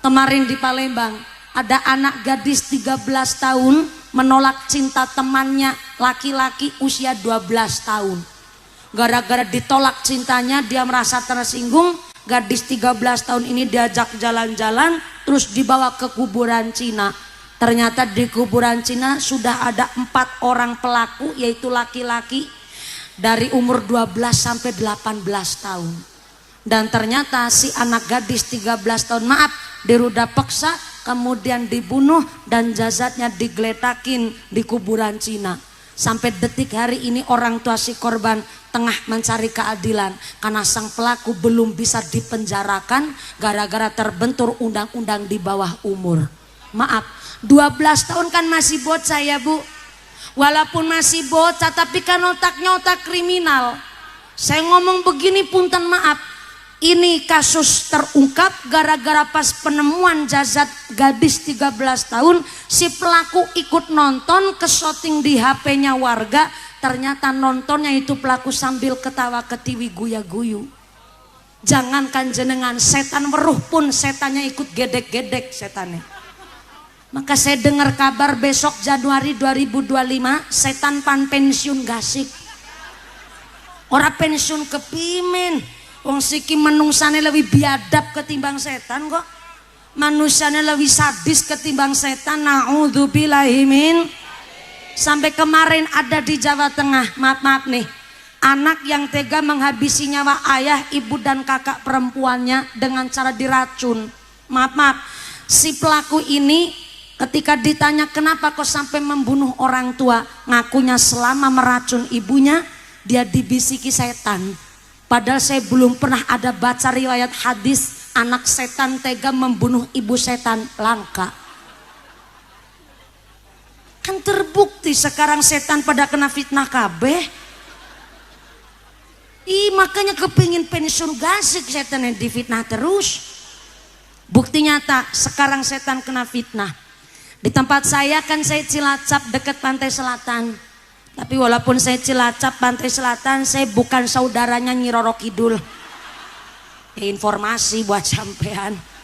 Kemarin di Palembang ada anak gadis 13 tahun menolak cinta temannya laki-laki usia 12 tahun. Gara-gara ditolak cintanya dia merasa tersinggung. Gadis 13 tahun ini diajak jalan-jalan terus dibawa ke kuburan Cina. Ternyata di kuburan Cina sudah ada 4 orang pelaku, yaitu laki-laki dari umur 12 sampai 18 tahun. Dan ternyata si anak gadis 13 tahun diruda paksa, kemudian dibunuh dan jasadnya digeletakin di kuburan Cina. Sampai detik hari ini orang tua si korban tengah mencari keadilan karena sang pelaku belum bisa dipenjarakan gara-gara terbentur undang-undang di bawah umur. Maaf, 12 tahun kan masih bocah ya bu. Walaupun masih bocah tapi kan otaknya otak kriminal. Saya ngomong begini punten maaf. Ini kasus terungkap gara-gara pas penemuan jasad gadis 13 tahun si pelaku ikut nonton ke syuting di HP-nya warga. Ternyata nontonnya itu pelaku sambil ketawa ketiwi guya-guyu. Jangankan jenengan, setan weruh pun setannya ikut gedek-gedek setannya. Maka saya dengar kabar besok Januari 2025 setan pan pensiun gasik. Ora pensiun kepimen. Wong siki manungsane lebih biadab ketimbang setan kok. Manusianya lebih sadis ketimbang setan. Na'udzubillahi min. Sampai kemarin ada di Jawa Tengah, maaf nih, anak yang tega menghabisi nyawa ayah, ibu dan kakak perempuannya dengan cara diracun. Maaf, si pelaku ini ketika ditanya kenapa kok sampai membunuh orang tua, ngakunya selama meracun ibunya dia dibisiki setan. Padahal saya belum pernah ada baca riwayat hadis anak setan tega membunuh ibu setan, langka. Kan terbukti sekarang setan pada kena fitnah kabeh. Makanya kepingin pensiun gasik setan yang difitnah terus. Bukti nyata sekarang setan kena fitnah. Di tempat saya kan saya Cilacap dekat pantai selatan. Tapi walaupun saya Cilacap pantai selatan, saya bukan saudaranya Nyi Roro Kidul. Informasi buat sampean.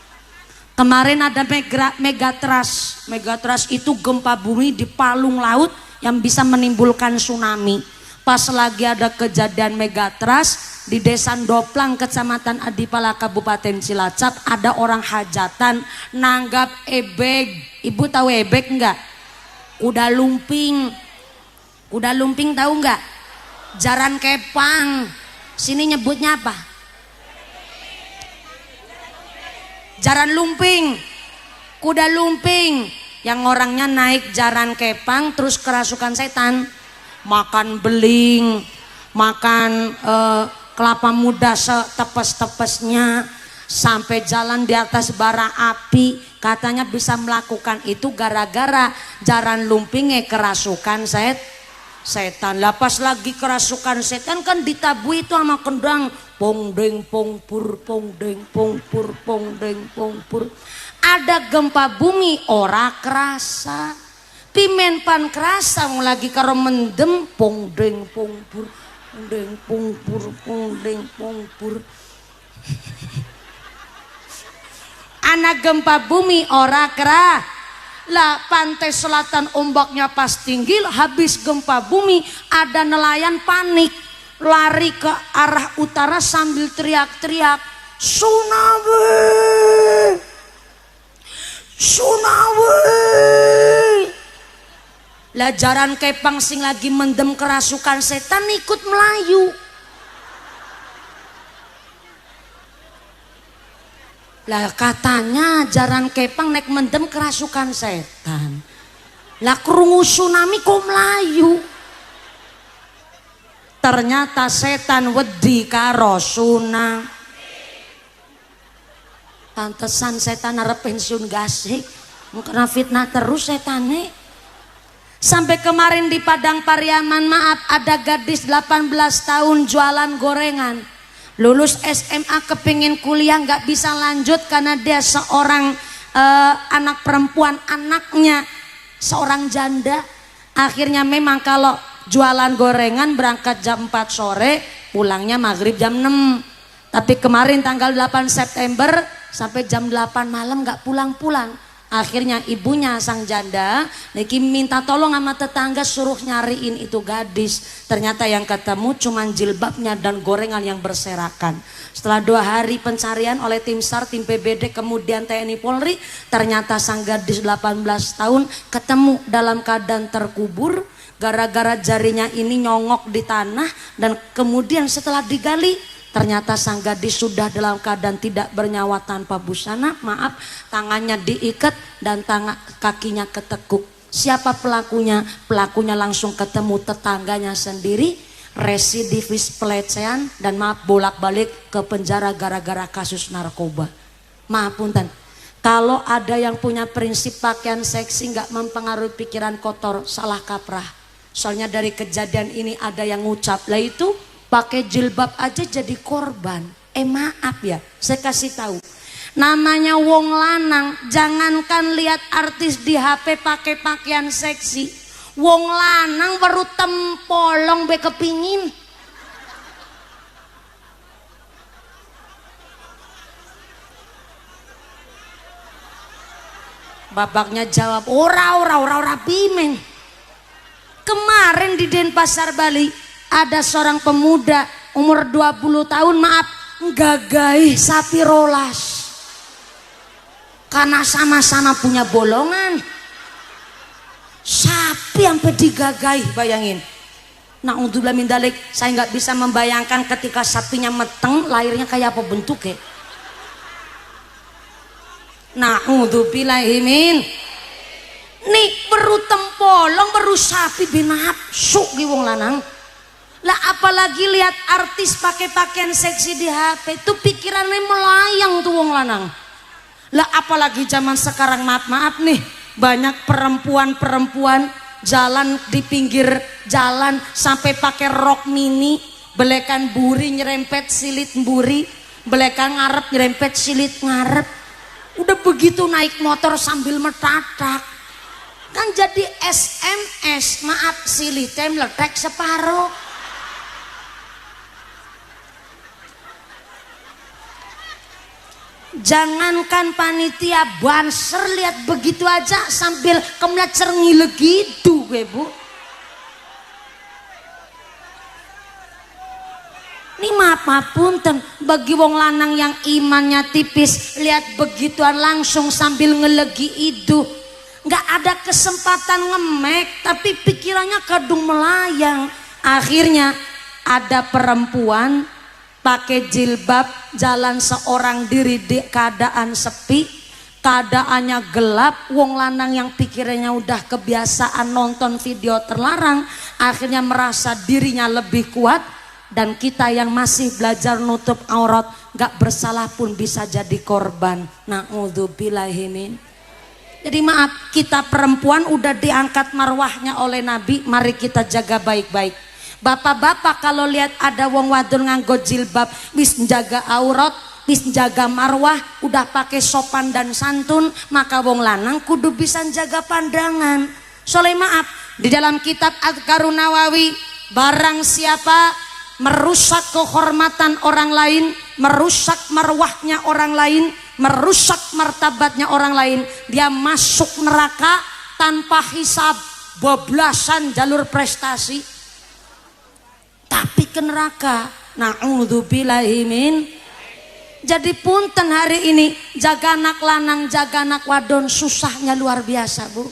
Kemarin ada Megatrust. Megatrust itu gempa bumi di palung laut yang bisa menimbulkan tsunami. Pas lagi ada kejadian Megatrust di Desa Doplang, Kecamatan Adipala, Kabupaten Cilacap, ada orang hajatan nanggap ebeg. Ibu tahu ebeg enggak? Kuda lumping. Kuda lumping tahu enggak? Jaran kepang. Sini nyebutnya apa? Jaran lumping, kuda lumping, yang orangnya naik jaran kepang terus kerasukan setan, makan beling, makan kelapa muda setepes-tepesnya, sampai jalan di atas bara api. Katanya bisa melakukan itu gara-gara jaran lumpingnya kerasukan setan. Lapas lagi kerasukan setan kan ditabui itu sama kendang, pong deng pong pur, pong deng pong pur, pong deng pong pur. Ada gempa bumi ora kerasa, pimen pan kerasa lagi karo mendem, pong deng pong pur, pong deng pong pur, pong deng pong pur. anak gempa bumi ora kerah lah, pantai selatan ombaknya pas tinggi, habis gempa bumi ada nelayan panik lari ke arah utara sambil teriak-teriak, tsunami, tsunami. Lah jaran kepang sing lagi mendem kerasukan setan ikut melayu. Lah katanya jaran kepang nek mendem kerasukan setan. Lah krungu tsunami kok melayu. Ternyata setan wedi karo tsunami. Pantesan setan arep pensiun gasik. Karena fitnah terus setane. Sampai kemarin di Padang Pariaman, maaf, ada gadis 18 tahun jualan gorengan. Lulus SMA kepingin kuliah nggak bisa lanjut karena dia seorang anak perempuan, anaknya seorang janda. Akhirnya memang kalau jualan gorengan berangkat jam 4 sore, pulangnya maghrib jam 6. Tapi kemarin tanggal 8 September sampai jam 8 malam nggak pulang-pulang. Akhirnya ibunya sang janda Niki minta tolong sama tetangga suruh nyariin itu gadis. Ternyata yang ketemu cuman jilbabnya dan gorengan yang berserakan. Setelah 2 hari pencarian oleh tim SAR, tim PBD, kemudian TNI Polri, ternyata sang gadis 18 tahun ketemu dalam keadaan terkubur gara-gara jarinya ini nyongok di tanah. Dan kemudian setelah digali, ternyata sang gadis sudah dalam keadaan tidak bernyawa tanpa busana, maaf, tangannya diikat dan kakinya ketekuk. Siapa pelakunya? Pelakunya langsung ketemu tetangganya sendiri, residivis pelecehan dan maaf bolak-balik ke penjara gara-gara kasus narkoba. Maaf punten, kalau ada yang punya prinsip pakaian seksi nggak mempengaruhi pikiran kotor, salah kaprah. Soalnya dari kejadian ini ada yang ngucap, lah itu pakai jilbab aja jadi korban. Maaf ya, saya kasih tahu. Namanya wong lanang, jangankan lihat artis di HP pakai pakaian seksi. Wong lanang baru tempolong be kepingin. Babaknya jawab, ora bimeng. Kemarin di Denpasar Bali ada seorang pemuda umur 20 tahun, maaf, gagahi sapi rolas. Karena sama-sama punya bolongan. Sapi sampai digagahi, bayangin. Na'udzubillah min dzalik, saya nggak bisa membayangkan ketika sapinya meteng, lahirnya kayak apa bentuknya. Na'udzubillah min. Nih baru tempolong, baru sapi binapsu ki wong lanang. Lah apalagi lihat artis pakai pakaian seksi di HP, tuh pikirannya melayang tuh wong lanang. Lah apalagi zaman sekarang, maaf nih, banyak perempuan jalan di pinggir jalan sampai pakai rok mini, belekan buri nyerempet silit buri, belekan ngarep nyerempet silit ngarep. Udah begitu naik motor sambil metatak, kan jadi SMS, maaf silitnya meletek separuh. Jangankan panitia banser, lihat begitu aja sambil kemlecer ngile gitu gue bu. Ini maaf punten, bagi wong lanang yang imannya tipis, lihat begituan langsung sambil ngelegi itu, nggak ada kesempatan ngemek, tapi pikirannya kadung melayang. Akhirnya ada perempuan pakai jilbab jalan seorang diri di keadaan sepi, keadaannya gelap. Wong lanang yang pikirannya udah kebiasaan nonton video terlarang, akhirnya merasa dirinya lebih kuat. Dan kita yang masih belajar nutup aurat gak bersalah pun bisa jadi korban. Na'udzubillahi min. Jadi maaf, kita perempuan udah diangkat marwahnya oleh Nabi, mari kita jaga baik-baik. Bapak-bapak kalau lihat ada wong wadon nganggo jilbab, wis menjaga aurat, wis menjaga marwah, udah pakai sopan dan santun, maka wong lanang kudu bisa jaga pandangan. Soalnya maaf, di dalam kitab Adhkarun Nawawi, barang siapa merusak kehormatan orang lain, merusak marwahnya orang lain, merusak martabatnya orang lain. Dia masuk neraka tanpa hisab, bablasan jalur prestasi, tapi ke neraka. Na'udzubillahi min. Jadi punten hari ini jaga anak lanang, jaga anak wadon susahnya luar biasa, Bu.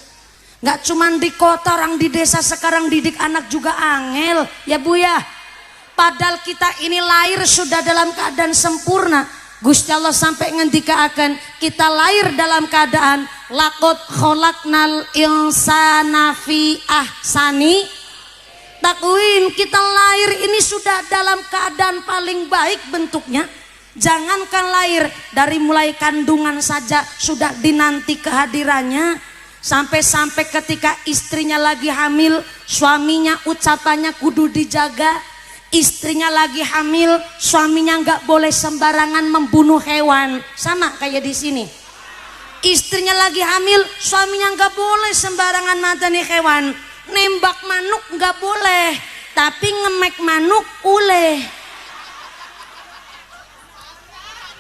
Nggak cuman di kota, orang di desa sekarang didik anak juga angel ya Bu ya. Padahal kita ini lahir sudah dalam keadaan sempurna. Gusti Allah sampai ngendikaaken kita lahir dalam keadaan laqad khalaqnal insana fi ahsani takwim. Kita lahir ini sudah dalam keadaan paling baik bentuknya. Jangankan lahir, dari mulai kandungan saja sudah dinanti kehadirannya. Sampai-sampai ketika istrinya lagi hamil, suaminya ucapannya kudu dijaga. Istrinya lagi hamil, suaminya nggak boleh sembarangan membunuh hewan. Sama kayak di sini. Istrinya lagi hamil, suaminya nggak boleh sembarangan matani hewan. Nembak manuk nggak boleh, tapi ngemek manuk boleh.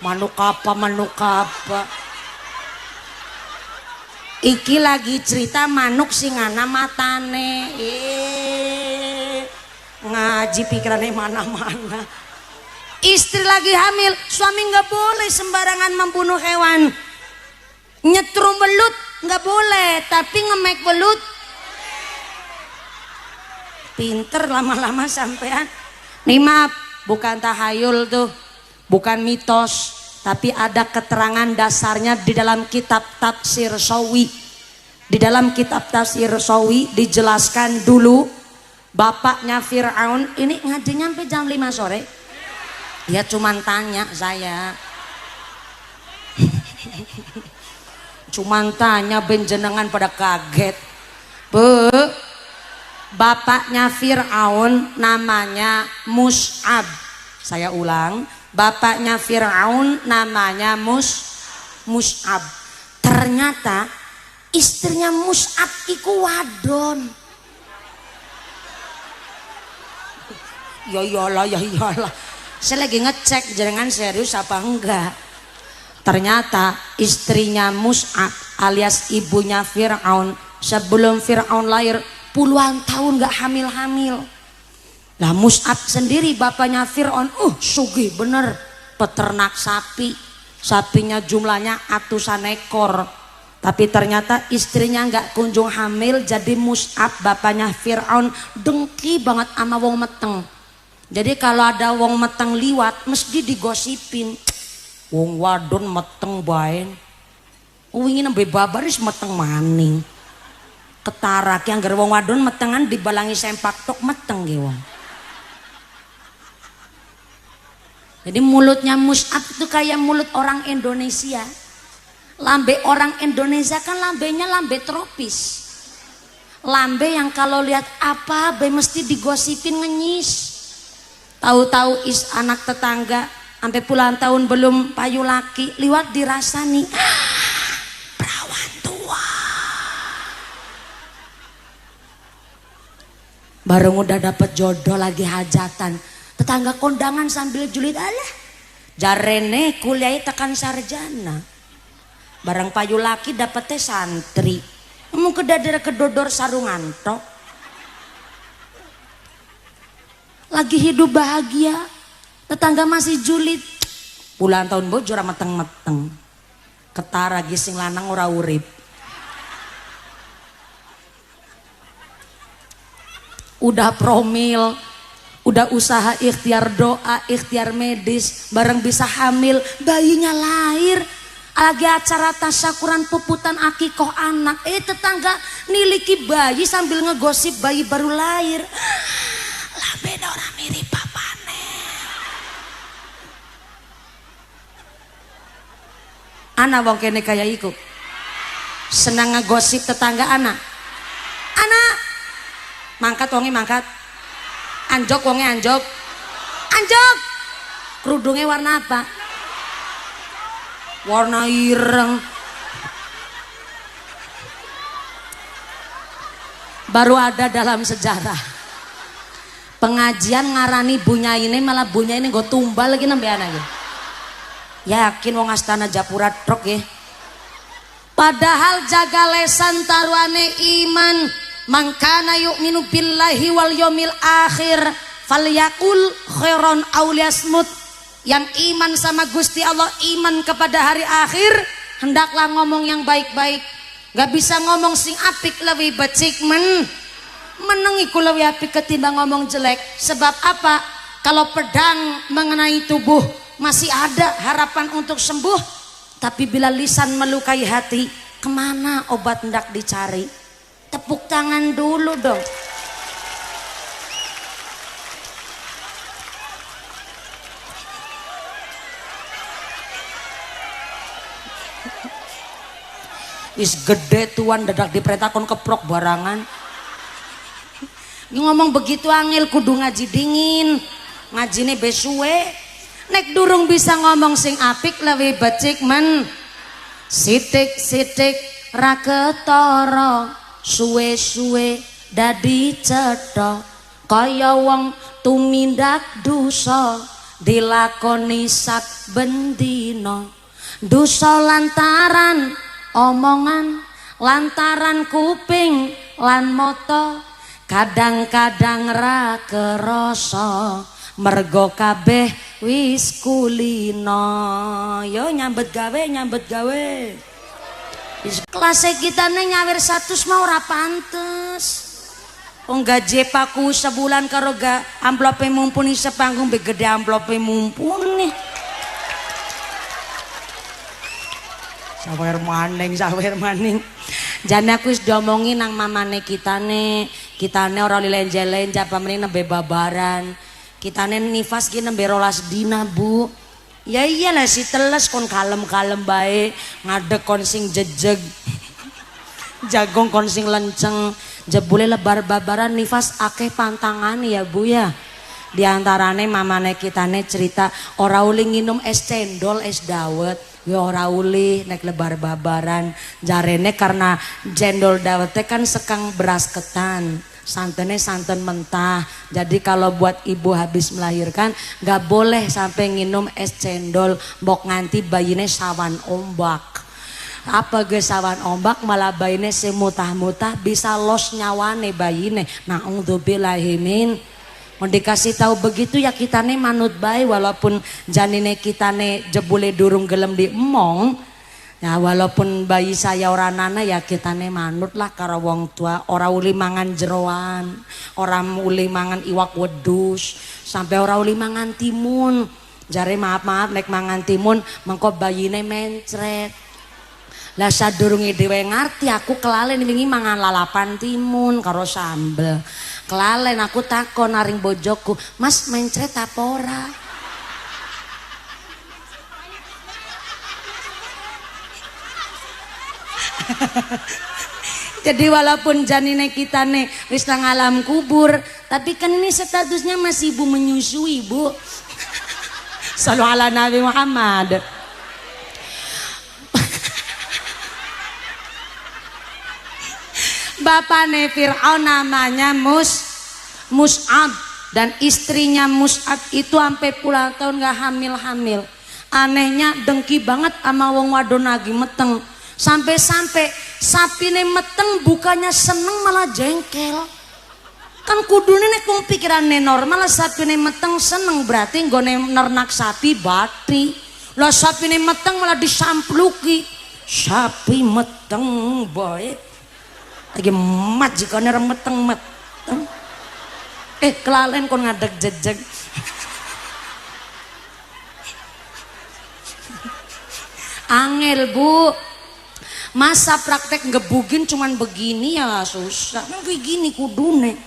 Manuk apa? Iki lagi cerita manuk sing ana matane. Ngaji pikirannya mana-mana. Istri lagi hamil, suami nggak boleh sembarangan membunuh hewan. Nyetrum belut nggak boleh, tapi ngemek belut. Pinter lama-lama sampean. Nih maaf, bukan tahayul tuh, bukan mitos. Tapi ada keterangan dasarnya di dalam kitab tafsir Sawi. Di dalam kitab tafsir Sawi dijelaskan dulu bapaknya Fir'aun ini ngaji nyampe jam 5 sore. Ya cuman tanya saya. Cuman tanya benjenengan pada kaget. Bu, bapaknya Fir'aun namanya Mus'ab. Saya ulang. Bapaknya Fir'aun namanya Mus'ab. Ternyata istrinya Mus'ab iku wadon. Ya iyalah. Saya lagi ngecek jenengan serius apa enggak. Ternyata istrinya Mus'ab alias ibunya Fir'aun sebelum Fir'aun lahir puluhan tahun gak hamil-hamil. Lah Mus'ab sendiri bapaknya Fir'aun, sugih bener, peternak sapi. Sapinya jumlahnya atusan ekor. Tapi ternyata istrinya nggak kunjung hamil. Jadi Mus'ab bapaknya Fir'aun dengki banget sama wong meteng. Jadi kalau ada wong meteng liwat mesti digosipin. Wong wadon meteng bae. Wingi nembe babaris meteng maning. Ketara ki anggar wong wadon metengan dibalangi sempak tok meteng ge wong. Jadi mulutnya Mus'ab itu kayak mulut orang Indonesia. Lambe orang Indonesia kan lambenya lambe tropis. Lambe yang kalau lihat apa be mesti digosipin ngenyis. Tahu-tahu anak tetangga sampai puluhan tahun belum payu laki liwat dirasani. Perawan tua. Baru udah dapet jodoh lagi hajatan. Tetangga kondangan sambil julid, alah jarene kuliah tekan sarjana. Barang payu laki dapetnya santri. Mau kedodor sarungan tok. Lagi hidup bahagia. Tetangga masih julid. Bulan tahun bojor meteng-meteng. Ketara gising lanang ora urip. Udah promil, udah usaha ikhtiar doa, ikhtiar medis, bareng bisa hamil, bayinya lahir. Lagi acara tasyakuran puputan akikoh anak, tetangga niliki bayi sambil ngegosip bayi baru lahir. Lah beda orang mirip papane. Anak wong kene kaya iku. Senang ngegosip tetangga anak. Anak mangkat wonge mangkat. Anjok wonge anjok. Anjok. Kerudungnya warna apa? Warna ireng. Baru ada dalam sejarah pengajian ngarani bunya ini, malah bunya ini gue tumbal lagi nambe anaknya. Yakin wong astana Japura trok ya. Padahal jaga lesan taruane iman. Mangkana yu'minu billahi wal yawmil akhir falyakul khairon aw liyasmut. Yang iman sama Gusti Allah, iman kepada hari akhir, hendaklah ngomong yang baik-baik. Gak bisa ngomong sing apik lebih becik menengi ku lebih apik ketimbang ngomong jelek. Sebab apa? Kalau pedang mengenai tubuh masih ada harapan untuk sembuh, tapi bila lisan melukai hati, kemana obat hendak dicari? Tepuk tangan dulu dong. Is gede tuan dadak diperintahkan keprok barangan. Ngomong begitu angel kudu ngaji dingin. Ngajine besuwe. Nek durung bisa ngomong sing apik lebih becik sitik-sitik ra ketara, suwe-suwe dadi cetha. Kaya wong tumindak dosa dilakoni sak bendina. Dosa lantaran omongan, lantaran kuping lan mata, kadang-kadang ra kerasa mergo kabeh wis kulino. Yo nyambet gawe kelas kita nyawir 100 mau ora pantes. Wong gaji paku sebulan karo amplope mumpuni sepanggung be gede amplope mumpuni. Sawer maning. Jane aku wis diomongin nang mamane kitane ora lenje-lenje apa meneh nembe babaran. Kitane nifas ki nembe 12 dina, Bu. Ya iyalah si teles kon kalem-kalem bae, ngadeg kon sing jejeg. Jagong kon sing lenceng, jebule lebar babaran nifas akeh pantangan ya, Bu ya. Di antarane mamane kitane cerita ora uli nginum es cendol, es dawet. Ya ora uli nek lebar babaran, jarene karena cendol dawetnya kan sekang beras ketan, santannya santan mentah. Jadi kalau buat ibu habis melahirkan gak boleh sampai nginum es cendol, mbok nganti bayine sawan ombak. Apa ge sawan ombak malah bayine semutah-mutah bisa los nyawane bayine. Naudzubillahimin. Mau dikasih tahu begitu ya kitane manut bae walaupun janine kitane jebule durung gelem diemong. Ya walaupun bayi saya ora nana ya kitane manut lah karo wong tua. Ora uli mangan jeroan, ora uli mangan iwak wedus, sampai ora uli mangan timun. Jare maaf nek mangan timun mengko bayine mencret. Lah sadurunge dhewe ngarti aku kelalen wingi mangan lalapan timun karo sambel. Kelalen aku takon naring bojoku, "Mas mencret apa ora?" Jadi walaupun janine kita nih wis nang alam kubur, tapi kan ini statusnya masih ibu menyusui, Bu. Sallu ala Nabi Muhammad. Bapaknya Fir'aun namanya Mus'ab dan istrinya Mus'ab itu sampai puluhan tahun gak hamil-hamil. Anehnya dengki banget sama wong wadon lagi meteng. Sampai-sampai sapine meteng bukannya seneng malah jengkel. Kan kudune nek wong pikirane normal sapine meteng seneng berarti nggone nernak sapi bati. Lah sapine meteng malah disampluki. Sapi meteng boy. Lagi mat jika nih meteng. Kelalen kon ngadeg jejeg. Angel, Bu. Masa praktek ngebugin cuman begini ya susah. Nah begini kudune.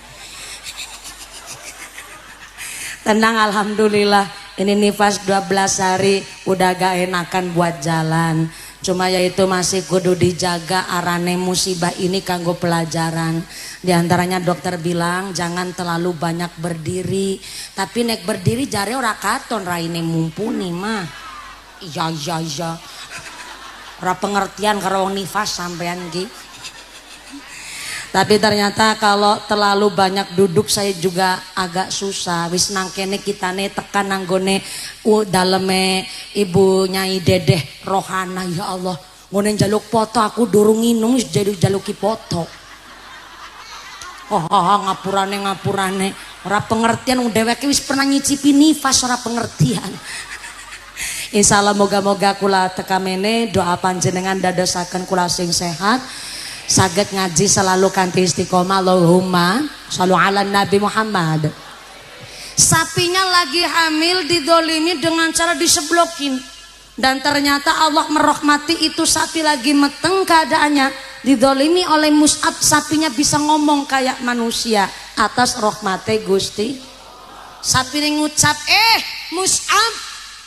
Tenang alhamdulillah. Ini nifas 12 hari udah gak enakan buat jalan. Cuma yaitu masih kudu dijaga arane musibah ini kanggo pelajaran. Di antaranya dokter bilang jangan terlalu banyak berdiri. Tapi nek berdiri jare ora katon raine mumpuni mah. Iya. Ora pengertian karo wong nifas sampean ki. Tapi ternyata kalau terlalu banyak duduk saya juga agak susah. Wis nang kene kitane tekan nanggone daleme Ibu Nyai Dedeh Rohana, ya Allah. Ngone njaluk foto aku durung nginum wis jaluki foto. Ngapurane ora pengertian wong dheweke wis pernah nyicipi nifas ora pengertian. Insyaallah moga-moga kula tekamene doa panjenengan dadosaken kula sing sehat. Saged ngaji selalu kanthi istiqomah. Allahumma shallu ala Nabi Muhammad. Sapinya lagi hamil didolimi dengan cara diseblokin, dan ternyata Allah merahmati itu sapi lagi meteng keadaannya didolimi oleh Mus'ab. Sapinya bisa ngomong kayak manusia atas rahmati Gusti. Sapi ini ngucap, Mus'ab,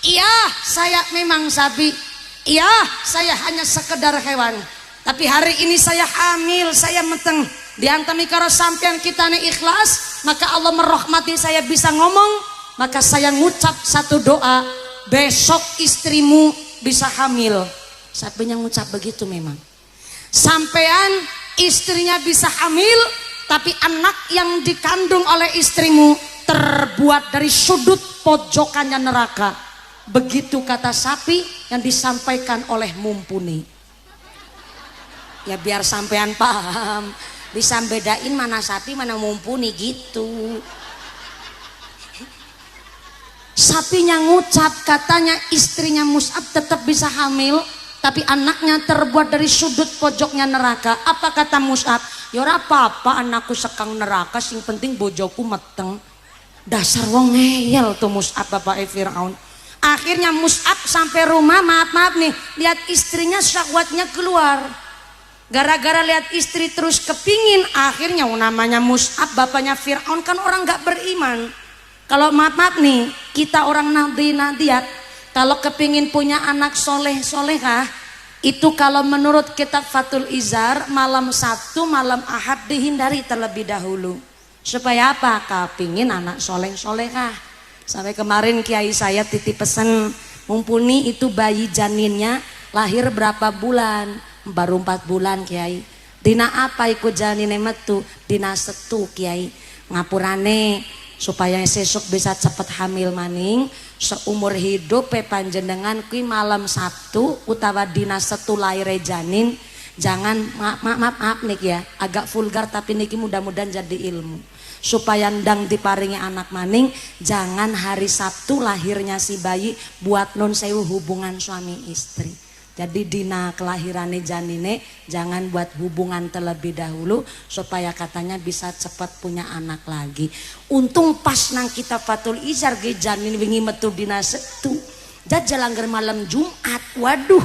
iya saya memang sapi, iya saya hanya sekedar hewan, tapi hari ini saya hamil, saya meteng. Diantami karo sampean kita nih ikhlas, maka Allah merahmati saya bisa ngomong, maka saya ngucap satu doa, besok istrimu bisa hamil. Sapinya ngucap begitu memang. Sampean istrinya bisa hamil, tapi anak yang dikandung oleh istrimu terbuat dari sudut pojokannya neraka. Begitu kata sapi yang disampaikan oleh Mumpuni. Ya biar sampean paham, bisa bedain mana sapi mana Mumpuni gitu. Sapinya ngucap, katanya istrinya Mus'ab tetap bisa hamil, tapi anaknya terbuat dari sudut pojoknya neraka. Apa kata Mus'ab? Ya ora apa-apa anakku sekang neraka, sing penting bojoku meteng. Dasar wong ngeyel tuh Mus'ab bapak Firaun. Akhirnya Mus'ab sampai rumah, maaf nih, lihat istrinya syahwatnya keluar. Gara-gara lihat istri terus kepingin, akhirnya namanya Mus'ab bapaknya Firaun kan orang gak beriman. Kalau maaf nih, kita orang Nahdliat, kalau kepingin punya anak soleh-solehah, itu kalau menurut kitab Fathul Izar, malam Sabtu, malam Ahad dihindari terlebih dahulu. Supaya apa? Kepingin anak soleh-solehah. Sampai kemarin kiai saya titip pesan, Mumpuni itu bayi janinnya lahir berapa bulan? Baru 4 bulan kiai. Dina apa ikut janinnya metu? Dina setu kiai. Ngapurane supaya sesuk bisa cepet hamil maning, seumur hidup panjenengan kui malam Sabtu utawa dina setu lahir janin, jangan maaf nih ya, agak vulgar tapi niki mudah-mudahan jadi ilmu. Supaya ndang diparingi anak maning, jangan hari Sabtu lahirnya si bayi buat non sewu hubungan suami istri. Jadi dina kelahirannya janine jangan buat hubungan terlebih dahulu supaya katanya bisa cepat punya anak lagi. Untung pas nang kita Fathul Izar ge janin wingi metu dina setu. Jajalangger malam Jumat. Waduh.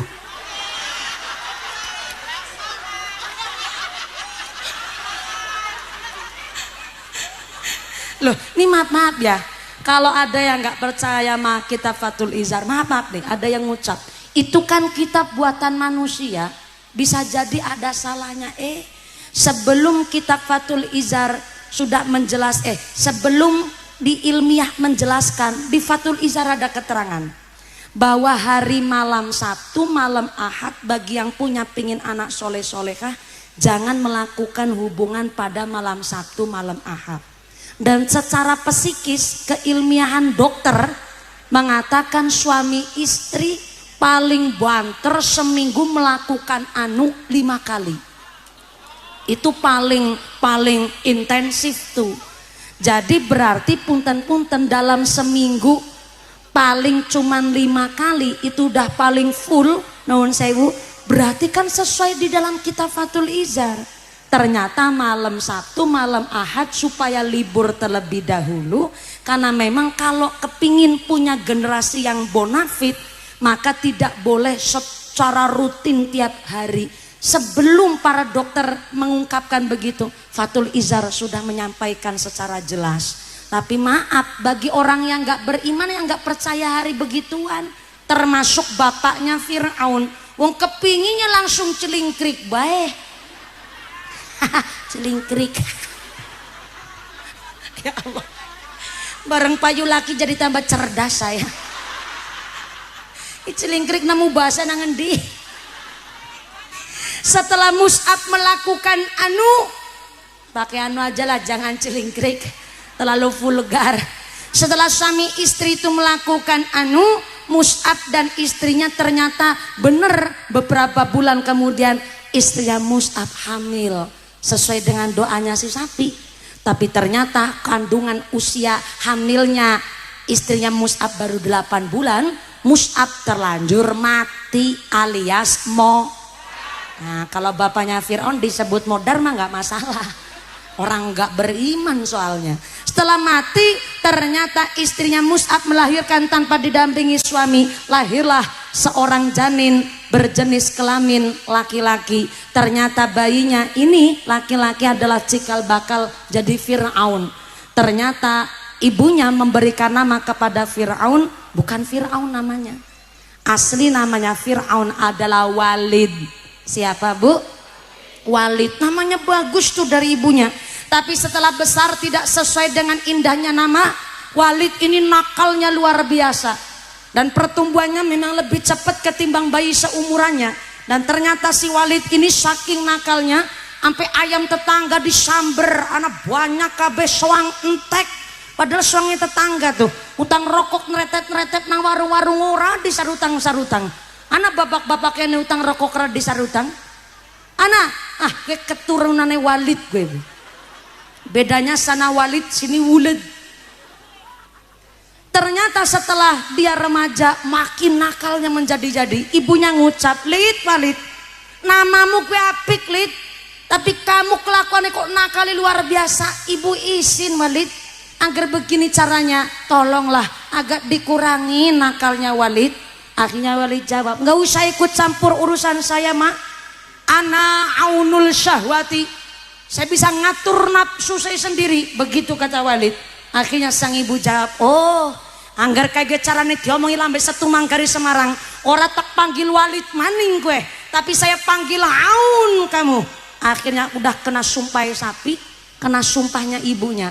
Loh, ini maaf ya. Kalau ada yang nggak percaya sama kitab Fathul Izar, maaf nih, ada yang ngucap, itu kan kitab buatan manusia, bisa jadi ada salahnya. Sebelum kitab Fathul Izar sudah sebelum di ilmiah menjelaskan, di Fathul Izar ada keterangan bahwa hari malam Sabtu, malam Ahad bagi yang punya pingin anak soleh-solehah, jangan melakukan hubungan pada malam Sabtu, malam Ahad. Dan secara psikis, keilmiahan dokter mengatakan suami istri paling banter seminggu melakukan 5 kali. Itu paling intensif tuh. Jadi berarti punten-punten dalam seminggu paling cuman 5 kali itu udah paling full. Nuwun sewu, berarti kan sesuai di dalam kitab Fathul Izar. Ternyata malam Sabtu, malam Ahad supaya libur terlebih dahulu. Karena memang kalau kepingin punya generasi yang bonafit, maka tidak boleh secara rutin tiap hari. Sebelum para dokter mengungkapkan begitu, Fathul Izar sudah menyampaikan secara jelas. Tapi maaf, bagi orang yang gak beriman, yang gak percaya hari begituan, termasuk bapaknya Firaun, wong kepinginnya langsung celingkrik bae. Celingkrik. Ya Allah, bareng payu laki jadi tambah cerdas saya. Celingkrik namu bahasa nangendi. Setelah Mus'ab melakukan Pakai anu aja lah, jangan cilingkrik, terlalu vulgar. Setelah suami istri itu melakukan Mus'ab dan istrinya ternyata benar beberapa bulan kemudian istrinya Mus'ab hamil sesuai dengan doanya si sapi. Tapi ternyata kandungan usia hamilnya istrinya Mus'ab baru 8 bulan. Mus'ab terlanjur mati alias Nah kalau bapaknya Fir'aun disebut modar mah nggak masalah, orang nggak beriman soalnya. Setelah mati ternyata istrinya Mus'ab melahirkan tanpa didampingi suami. Lahirlah seorang janin berjenis kelamin laki-laki. Ternyata bayinya ini laki-laki adalah cikal bakal jadi Fir'aun. Ternyata ibunya memberikan nama kepada Fir'aun, bukan Fir'aun namanya. Asli namanya Fir'aun adalah Walid. Siapa bu? Walid. Namanya bagus tuh dari ibunya. Tapi setelah besar tidak sesuai dengan indahnya nama. Walid ini nakalnya luar biasa. Dan pertumbuhannya memang lebih cepat ketimbang bayi seumurannya. Dan ternyata si Walid ini saking nakalnya, sampai ayam tetangga disamber, anak banyak kabeh soang entek. Padahal soangnya tetangga tuh, utang rokok neretet-neretet nang warung-warung ora disarutang-sarutang. Anak babak-babak yang utang rokok ora disarutang. Anak, keturunannya Walid gue. Bedanya sana Walid sini Wulid. Ternyata setelah dia remaja makin nakalnya menjadi-jadi. Ibunya ngucap, Lid Walid, namamu gue apik Lid, tapi kamu kelakuannya kok nakali luar biasa. Ibu izin Walid, agar begini caranya, tolonglah agak dikurangi nakalnya Walid. Akhirnya Walid jawab, nggak usah ikut campur urusan saya mak, ana aunul syahwati, saya bisa ngatur nafsu saya sendiri. Begitu kata Walid. Akhirnya sang ibu jawab, oh anggar kayak caranya diomongin lambe setumang kari Semarang, ora tak panggil Walid maning gue, tapi saya panggil Aun kamu. Akhirnya udah kena sumpah sapi, kena sumpahnya ibunya.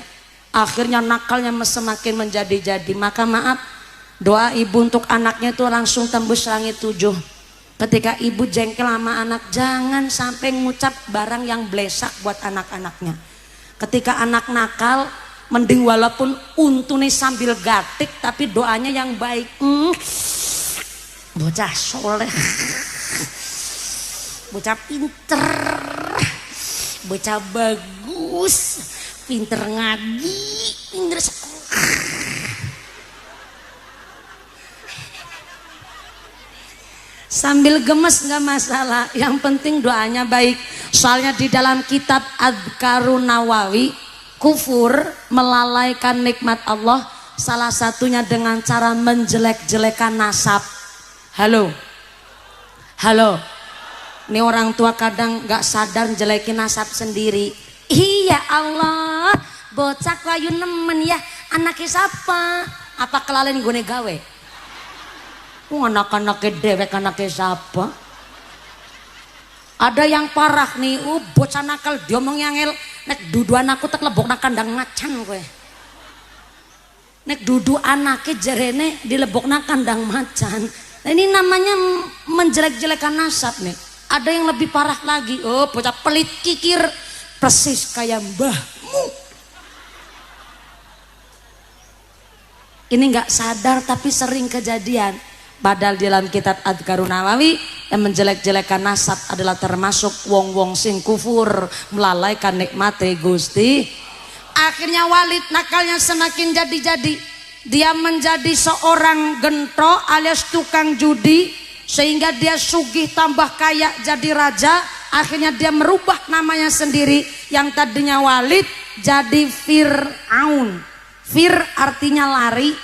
Akhirnya nakalnya semakin menjadi-jadi. Maka maaf, doa ibu untuk anaknya itu langsung tembus langit 7. Ketika ibu jengkel sama anak, jangan sampai ngucap barang yang blesak buat anak-anaknya. Ketika anak nakal, mending walaupun untune sambil gatik, tapi doanya yang baik. Bocah soleh, bocah pinter, bocah bagus, pinter ngaji, pinter sekolah. Sambil gemes nggak masalah, yang penting doanya baik. Soalnya di dalam kitab Adhkarun Nawawi, kufur melalaikan nikmat Allah salah satunya dengan cara menjelek-jelekan nasab. Halo, ini orang tua kadang nggak sadar jelekin nasab sendiri. Iya Allah, bocah kayu nemen ya, anaknya siapa? Apa kelalen gue gawe? Anak-anaknya dewek, anaknya siapa? Ada yang parah nih, bocah nakal diomong yangel, nek dudu anakku tak lebok nak kandang macan gue. Nek dudu anaknya jerene dilebok nak kandang macan. Nah, ini namanya menjelek-jelekan nasab nih. Ada yang lebih parah lagi, bocah pelit kikir persis kayak mbahmu. Ini nggak sadar tapi sering kejadian. Padahal di dalam kitab Adhkarun Nawawi yang menjelek-jelekan nasab adalah termasuk wong-wong sing kufur melalaikan nikmate Gusti. Akhirnya Walid nakalnya semakin jadi-jadi. Dia menjadi seorang gento alias tukang judi, sehingga dia sugih tambah kaya jadi raja. Akhirnya dia merubah namanya sendiri, yang tadinya Walid jadi Fir'aun. Fir artinya lari,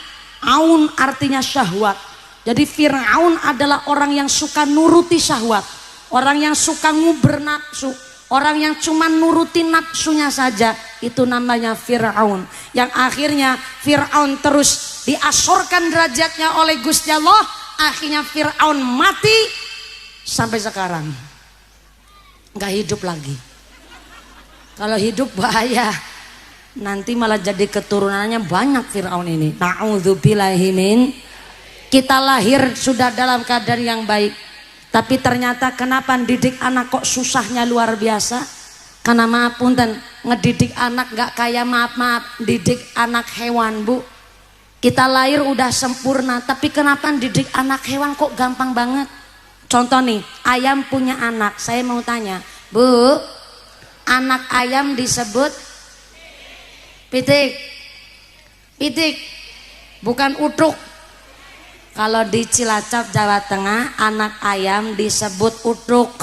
Aun artinya syahwat. Jadi Fir'aun adalah orang yang suka nuruti syahwat, orang yang suka nguber nafsu, orang yang cuma nuruti nafsunya saja. Itu namanya Fir'aun. Yang akhirnya Fir'aun terus diasorkan derajatnya oleh Gusti Allah. Akhirnya Fir'aun mati sampai sekarang nggak hidup lagi. Kalau hidup bahaya, nanti malah jadi keturunannya banyak Fir'aun ini. Na'udzubillahi min. Kita lahir sudah dalam keadaan yang baik, tapi ternyata kenapa didik anak kok susahnya luar biasa? Karena maaf punten, ngedidik anak nggak kayak maaf didik anak hewan Bu. Kita lahir udah sempurna, tapi kenapa didik anak hewan kok gampang banget? Contoh nih, ayam punya anak. Saya mau tanya, Bu, anak ayam disebut pitik. Pitik, bukan utruk. Kalau di Cilacap, Jawa Tengah, anak ayam disebut utruk.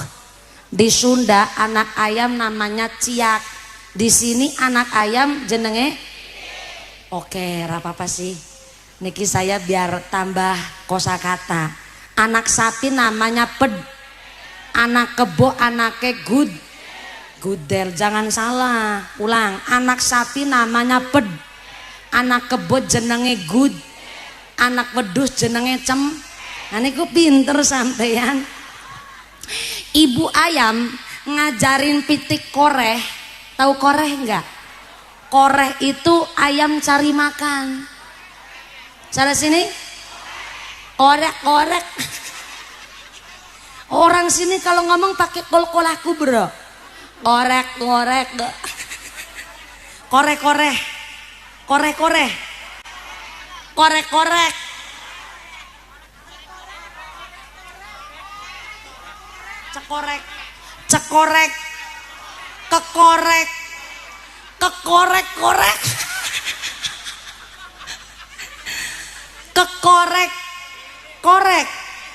Di Sunda, anak ayam namanya ciak. Di sini anak ayam jenenge oke, apa sih? Niki saya biar tambah kosakata. Anak sapi namanya ped. Anak kebo anaknya gudel. Jangan salah. Ulang. Anak sapi namanya ped. Anak kebo jenenge gud. Anak wedus jenenge cem. Nah niku pinter sampeyan. Ibu ayam ngajarin pitik koreh. Tahu koreh enggak? Koreh itu ayam cari makan. Sana sini. Korek. Orang sini kalau ngomong pakai kol-kolaku bro. Korek. Korek. Cekorek. Korek.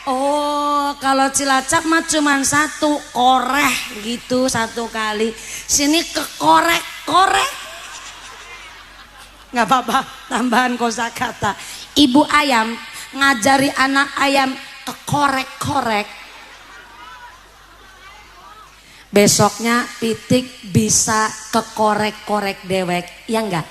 Oh, kalau Cilacap mah cuman satu, koreh gitu satu kali. Sini korek. Nggak apa-apa, tambahan kosakata. Ibu ayam ngajari anak ayam korek. Besoknya pitik bisa kekorek dewek, ya enggak?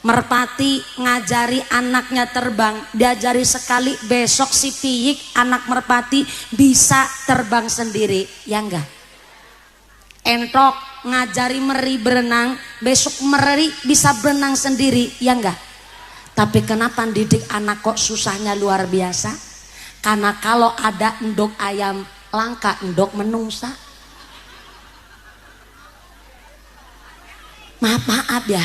Merpati ngajari anaknya terbang, diajari sekali, besok si piyik anak merpati bisa terbang sendiri, ya enggak? Entok ngajari meri berenang, besok meri bisa berenang sendiri, ya enggak? Tapi kenapa didik anak kok susahnya luar biasa? Karena kalau ada endok ayam langka endok menungsa. Maaf ya,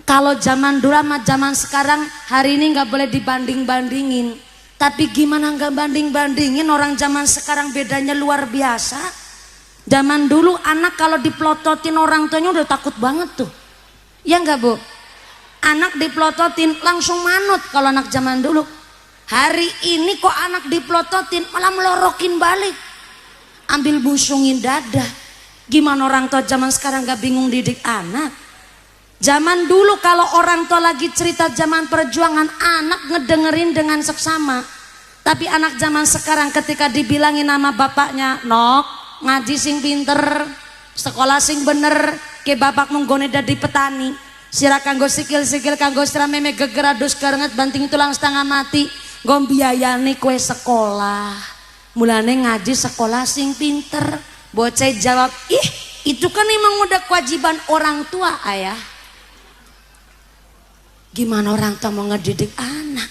kalau zaman dulu sama zaman sekarang hari ini nggak boleh dibanding-bandingin. Tapi gimana nggak banding-bandingin, orang zaman sekarang bedanya luar biasa. Zaman dulu anak kalau dipelototin orang tuanya udah takut banget tuh, ya nggak Bu? Anak dipelototin langsung manut kalau anak zaman dulu. Hari ini kok anak dipelototin malah melorokin balik, ambil busungin dada. Gimana orang tua zaman sekarang gak bingung didik anak? Zaman dulu kalau orang tua lagi cerita zaman perjuangan, anak ngedengerin dengan seksama. Tapi anak zaman sekarang ketika dibilangin nama bapaknya, nok ngaji sing pinter, sekolah sing bener, ke bapak menggone dadi petani, sira kanggo sikil-sikil kanggo sira meme geger adus karenget banting tulang setengah mati, nggo biayane kue sekolah. Mulane ngaji sekolah sing pinter. Bocah jawab, ih itu kan emang udah kewajiban orang tua ayah. Gimana orang tua mau ngedidik anak?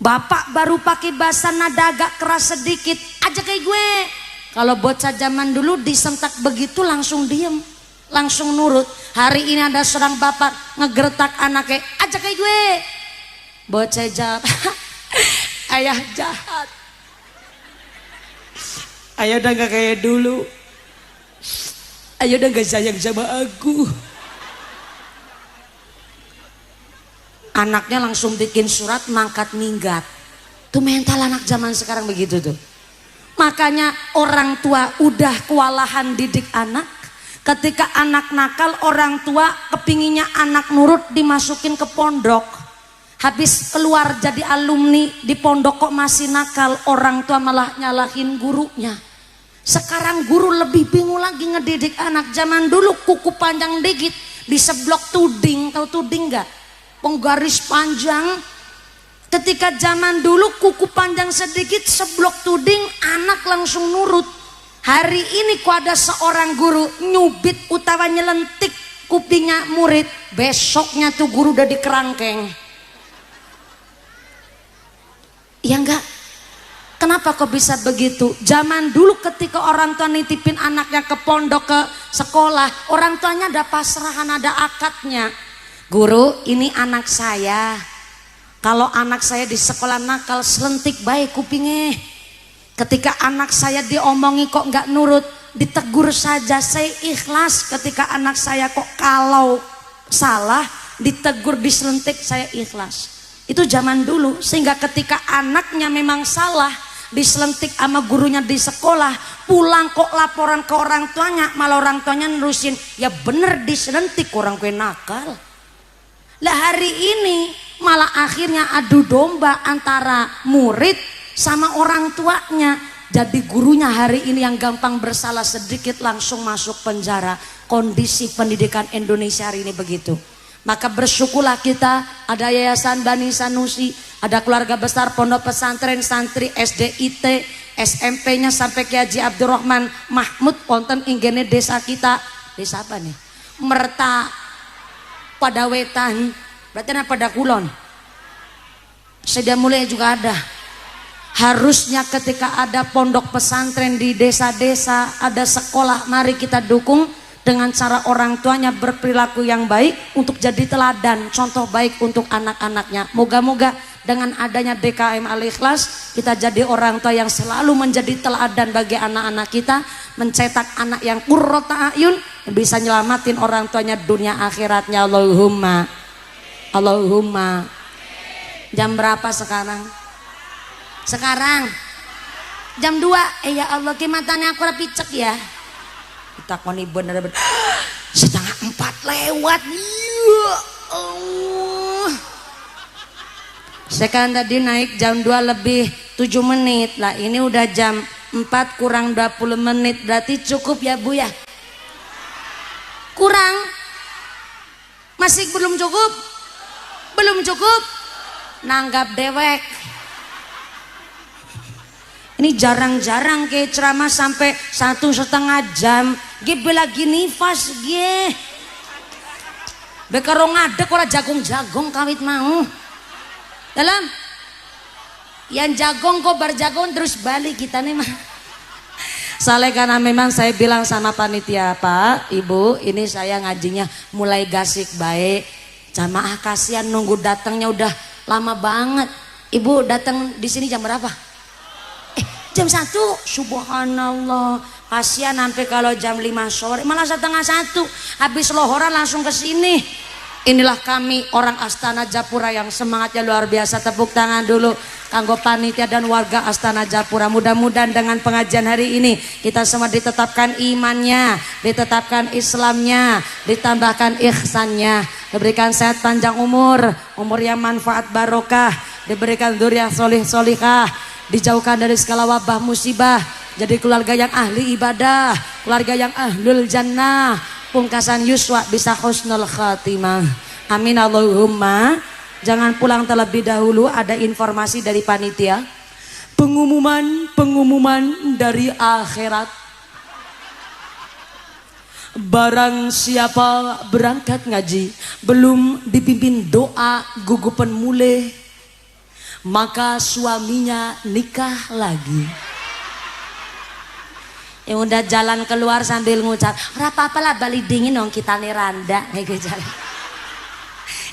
Bapak baru pakai bahasa nada agak keras sedikit, aja kayak gue. Kalau bocah zaman dulu disentak begitu langsung diem, langsung nurut. Hari ini ada seorang bapak ngegertak anaknya, aja kayak gue. Bocah jawab, ayah jahat. Ayah udah gak kayak dulu. Ayah udah gak sayang sama aku. Anaknya langsung bikin surat mangkat minggat. Tuh mental anak zaman sekarang begitu tuh. Makanya orang tua udah kewalahan didik anak. Ketika anak nakal, orang tua kepinginnya anak nurut dimasukin ke pondok. Habis keluar jadi alumni di pondok kok masih nakal, orang tua malah nyalahin gurunya. Sekarang guru lebih bingung lagi ngedidik anak. Zaman dulu kuku panjang dikit diseblok tuding, tahu tuding nggak? Penggaris panjang. Ketika zaman dulu kuku panjang sedikit seblok tuding, anak langsung nurut. Hari ini kok ada seorang guru nyubit utawa nyelentik kupingnya murid, besoknya tuh guru udah dikerangkeng. Ya enggak? Kenapa kok bisa begitu? Zaman dulu ketika orang tua nitipin anaknya ke pondok, ke sekolah, orang tuanya ada pasrahan, ada akadnya. Guru, ini anak saya. Kalau anak saya di sekolah nakal, selentik baik kupingnya. Ketika anak saya diomongi kok nggak nurut, ditegur saja, saya ikhlas. Ketika anak saya kok kalau salah, ditegur, diselentik, saya ikhlas. Itu zaman dulu. Sehingga ketika anaknya memang salah, diselentik sama gurunya di sekolah, pulang kok laporan ke orang tuanya, malah orang tuanya nerusin, ya bener diselentik, orang kue nakal. Lah hari ini malah akhirnya adu domba antara murid sama orang tuanya. Jadi gurunya hari ini yang gampang bersalah sedikit langsung masuk penjara. Kondisi pendidikan Indonesia hari ini begitu. Maka bersyukurlah kita ada Yayasan Bani Sanusi, ada keluarga besar pondok pesantren santri SDIT, SMP-nya sampai ke Haji Abdurrahman Mahmud wonten inggene desa kita. Desa apa nih? Merta pada Wetan, berarti pada Kulon. Sedia mulai juga ada. Harusnya ketika ada pondok pesantren di desa-desa, ada sekolah, mari kita dukung dengan cara orang tuanya berperilaku yang baik untuk jadi teladan, contoh baik untuk anak-anaknya. Moga-moga dengan adanya DKM Al-Ikhlas kita jadi orang tua yang selalu menjadi teladan bagi anak-anak kita, mencetak anak yang qurrata ayun, yang bisa nyelamatin orang tuanya dunia akhiratnya. Allahumma Allahumma. Jam berapa sekarang? Sekarang jam 2. Ya Allah, matanya aku rapi cek ya. Kita koni bener-bener 3:30 lewat. Ya Allah. Sekarang tadi naik jam 2 lebih 7 menit. Lah ini udah jam 4 kurang 20 menit. Berarti cukup ya Bu ya? Kurang? Masih belum cukup? Belum cukup? Nanggap dewek. Ini jarang-jarang ke ceramah sampai 1,5 jam. Gue lagi nifas gue. Bekaro ngadek ora jagung-jagung kawit mau. Dalam yang jagung kok berjagung terus balik kita nih mah. Soalnya karena memang saya bilang sama panitia, Pak, Ibu, ini saya ngajinya mulai gasik baik. Jamaah kasihan nunggu datangnya udah lama banget. Ibu datang di sini jam berapa? Jam 1, subhanallah. Kasihan sampai kalau jam 5 sore, malah 1:30 habis lohoran langsung ke sini. Inilah kami orang Astana Japura yang semangatnya luar biasa. Tepuk tangan dulu kanggo panitia dan warga Astana Japura. Mudah-mudahan dengan pengajian hari ini kita semua ditetapkan imannya, ditetapkan Islamnya, ditambahkan ihsannya, diberikan sehat panjang umur yang manfaat barokah, diberikan dzurriyyah sholih sholihah, dijauhkan dari segala wabah musibah, jadi keluarga yang ahli ibadah, keluarga yang ahlul jannah, pungkasan yuswa bisa husnul khatimah. Amin Allahumma. Jangan pulang terlebih dahulu, ada informasi dari panitia. Pengumuman dari akhirat. Barang siapa berangkat ngaji belum dipimpin doa gugupan mulai, maka suaminya nikah lagi. Yang udah jalan keluar sambil ngucap, apa-apa lah balik dingin dong kita nih randa.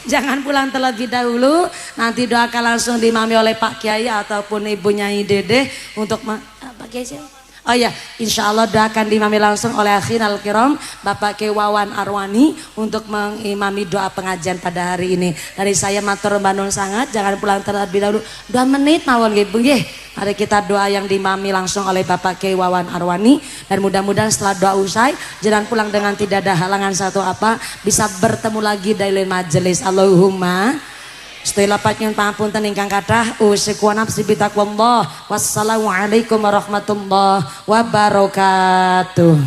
Jangan pulang terlebih dahulu, nanti doakan langsung diimami oleh Pak Kiai ataupun Ibu Nyai Dede untuk Pak Kiai sih. Oh ya, insya Allah doakan diimami langsung oleh akhinal kiram Bapak Kiai Wawan Arwani untuk mengimami doa pengajian pada hari ini. Dari saya matur banun sangat, jangan pulang terlebih dahulu 2 menit mawon nggih. Mari kita doa yang diimami langsung oleh Bapak Kiai Wawan Arwani, dan mudah-mudahan setelah doa usai jangan pulang dengan tidak ada halangan satu apa, bisa bertemu lagi dari lain majelis. Allahumma. Setelah patnyun pangapunten ingkang kathah, usiku nafsi bitaqwallah. Wassalamualaikum warahmatullahi wabarakatuh.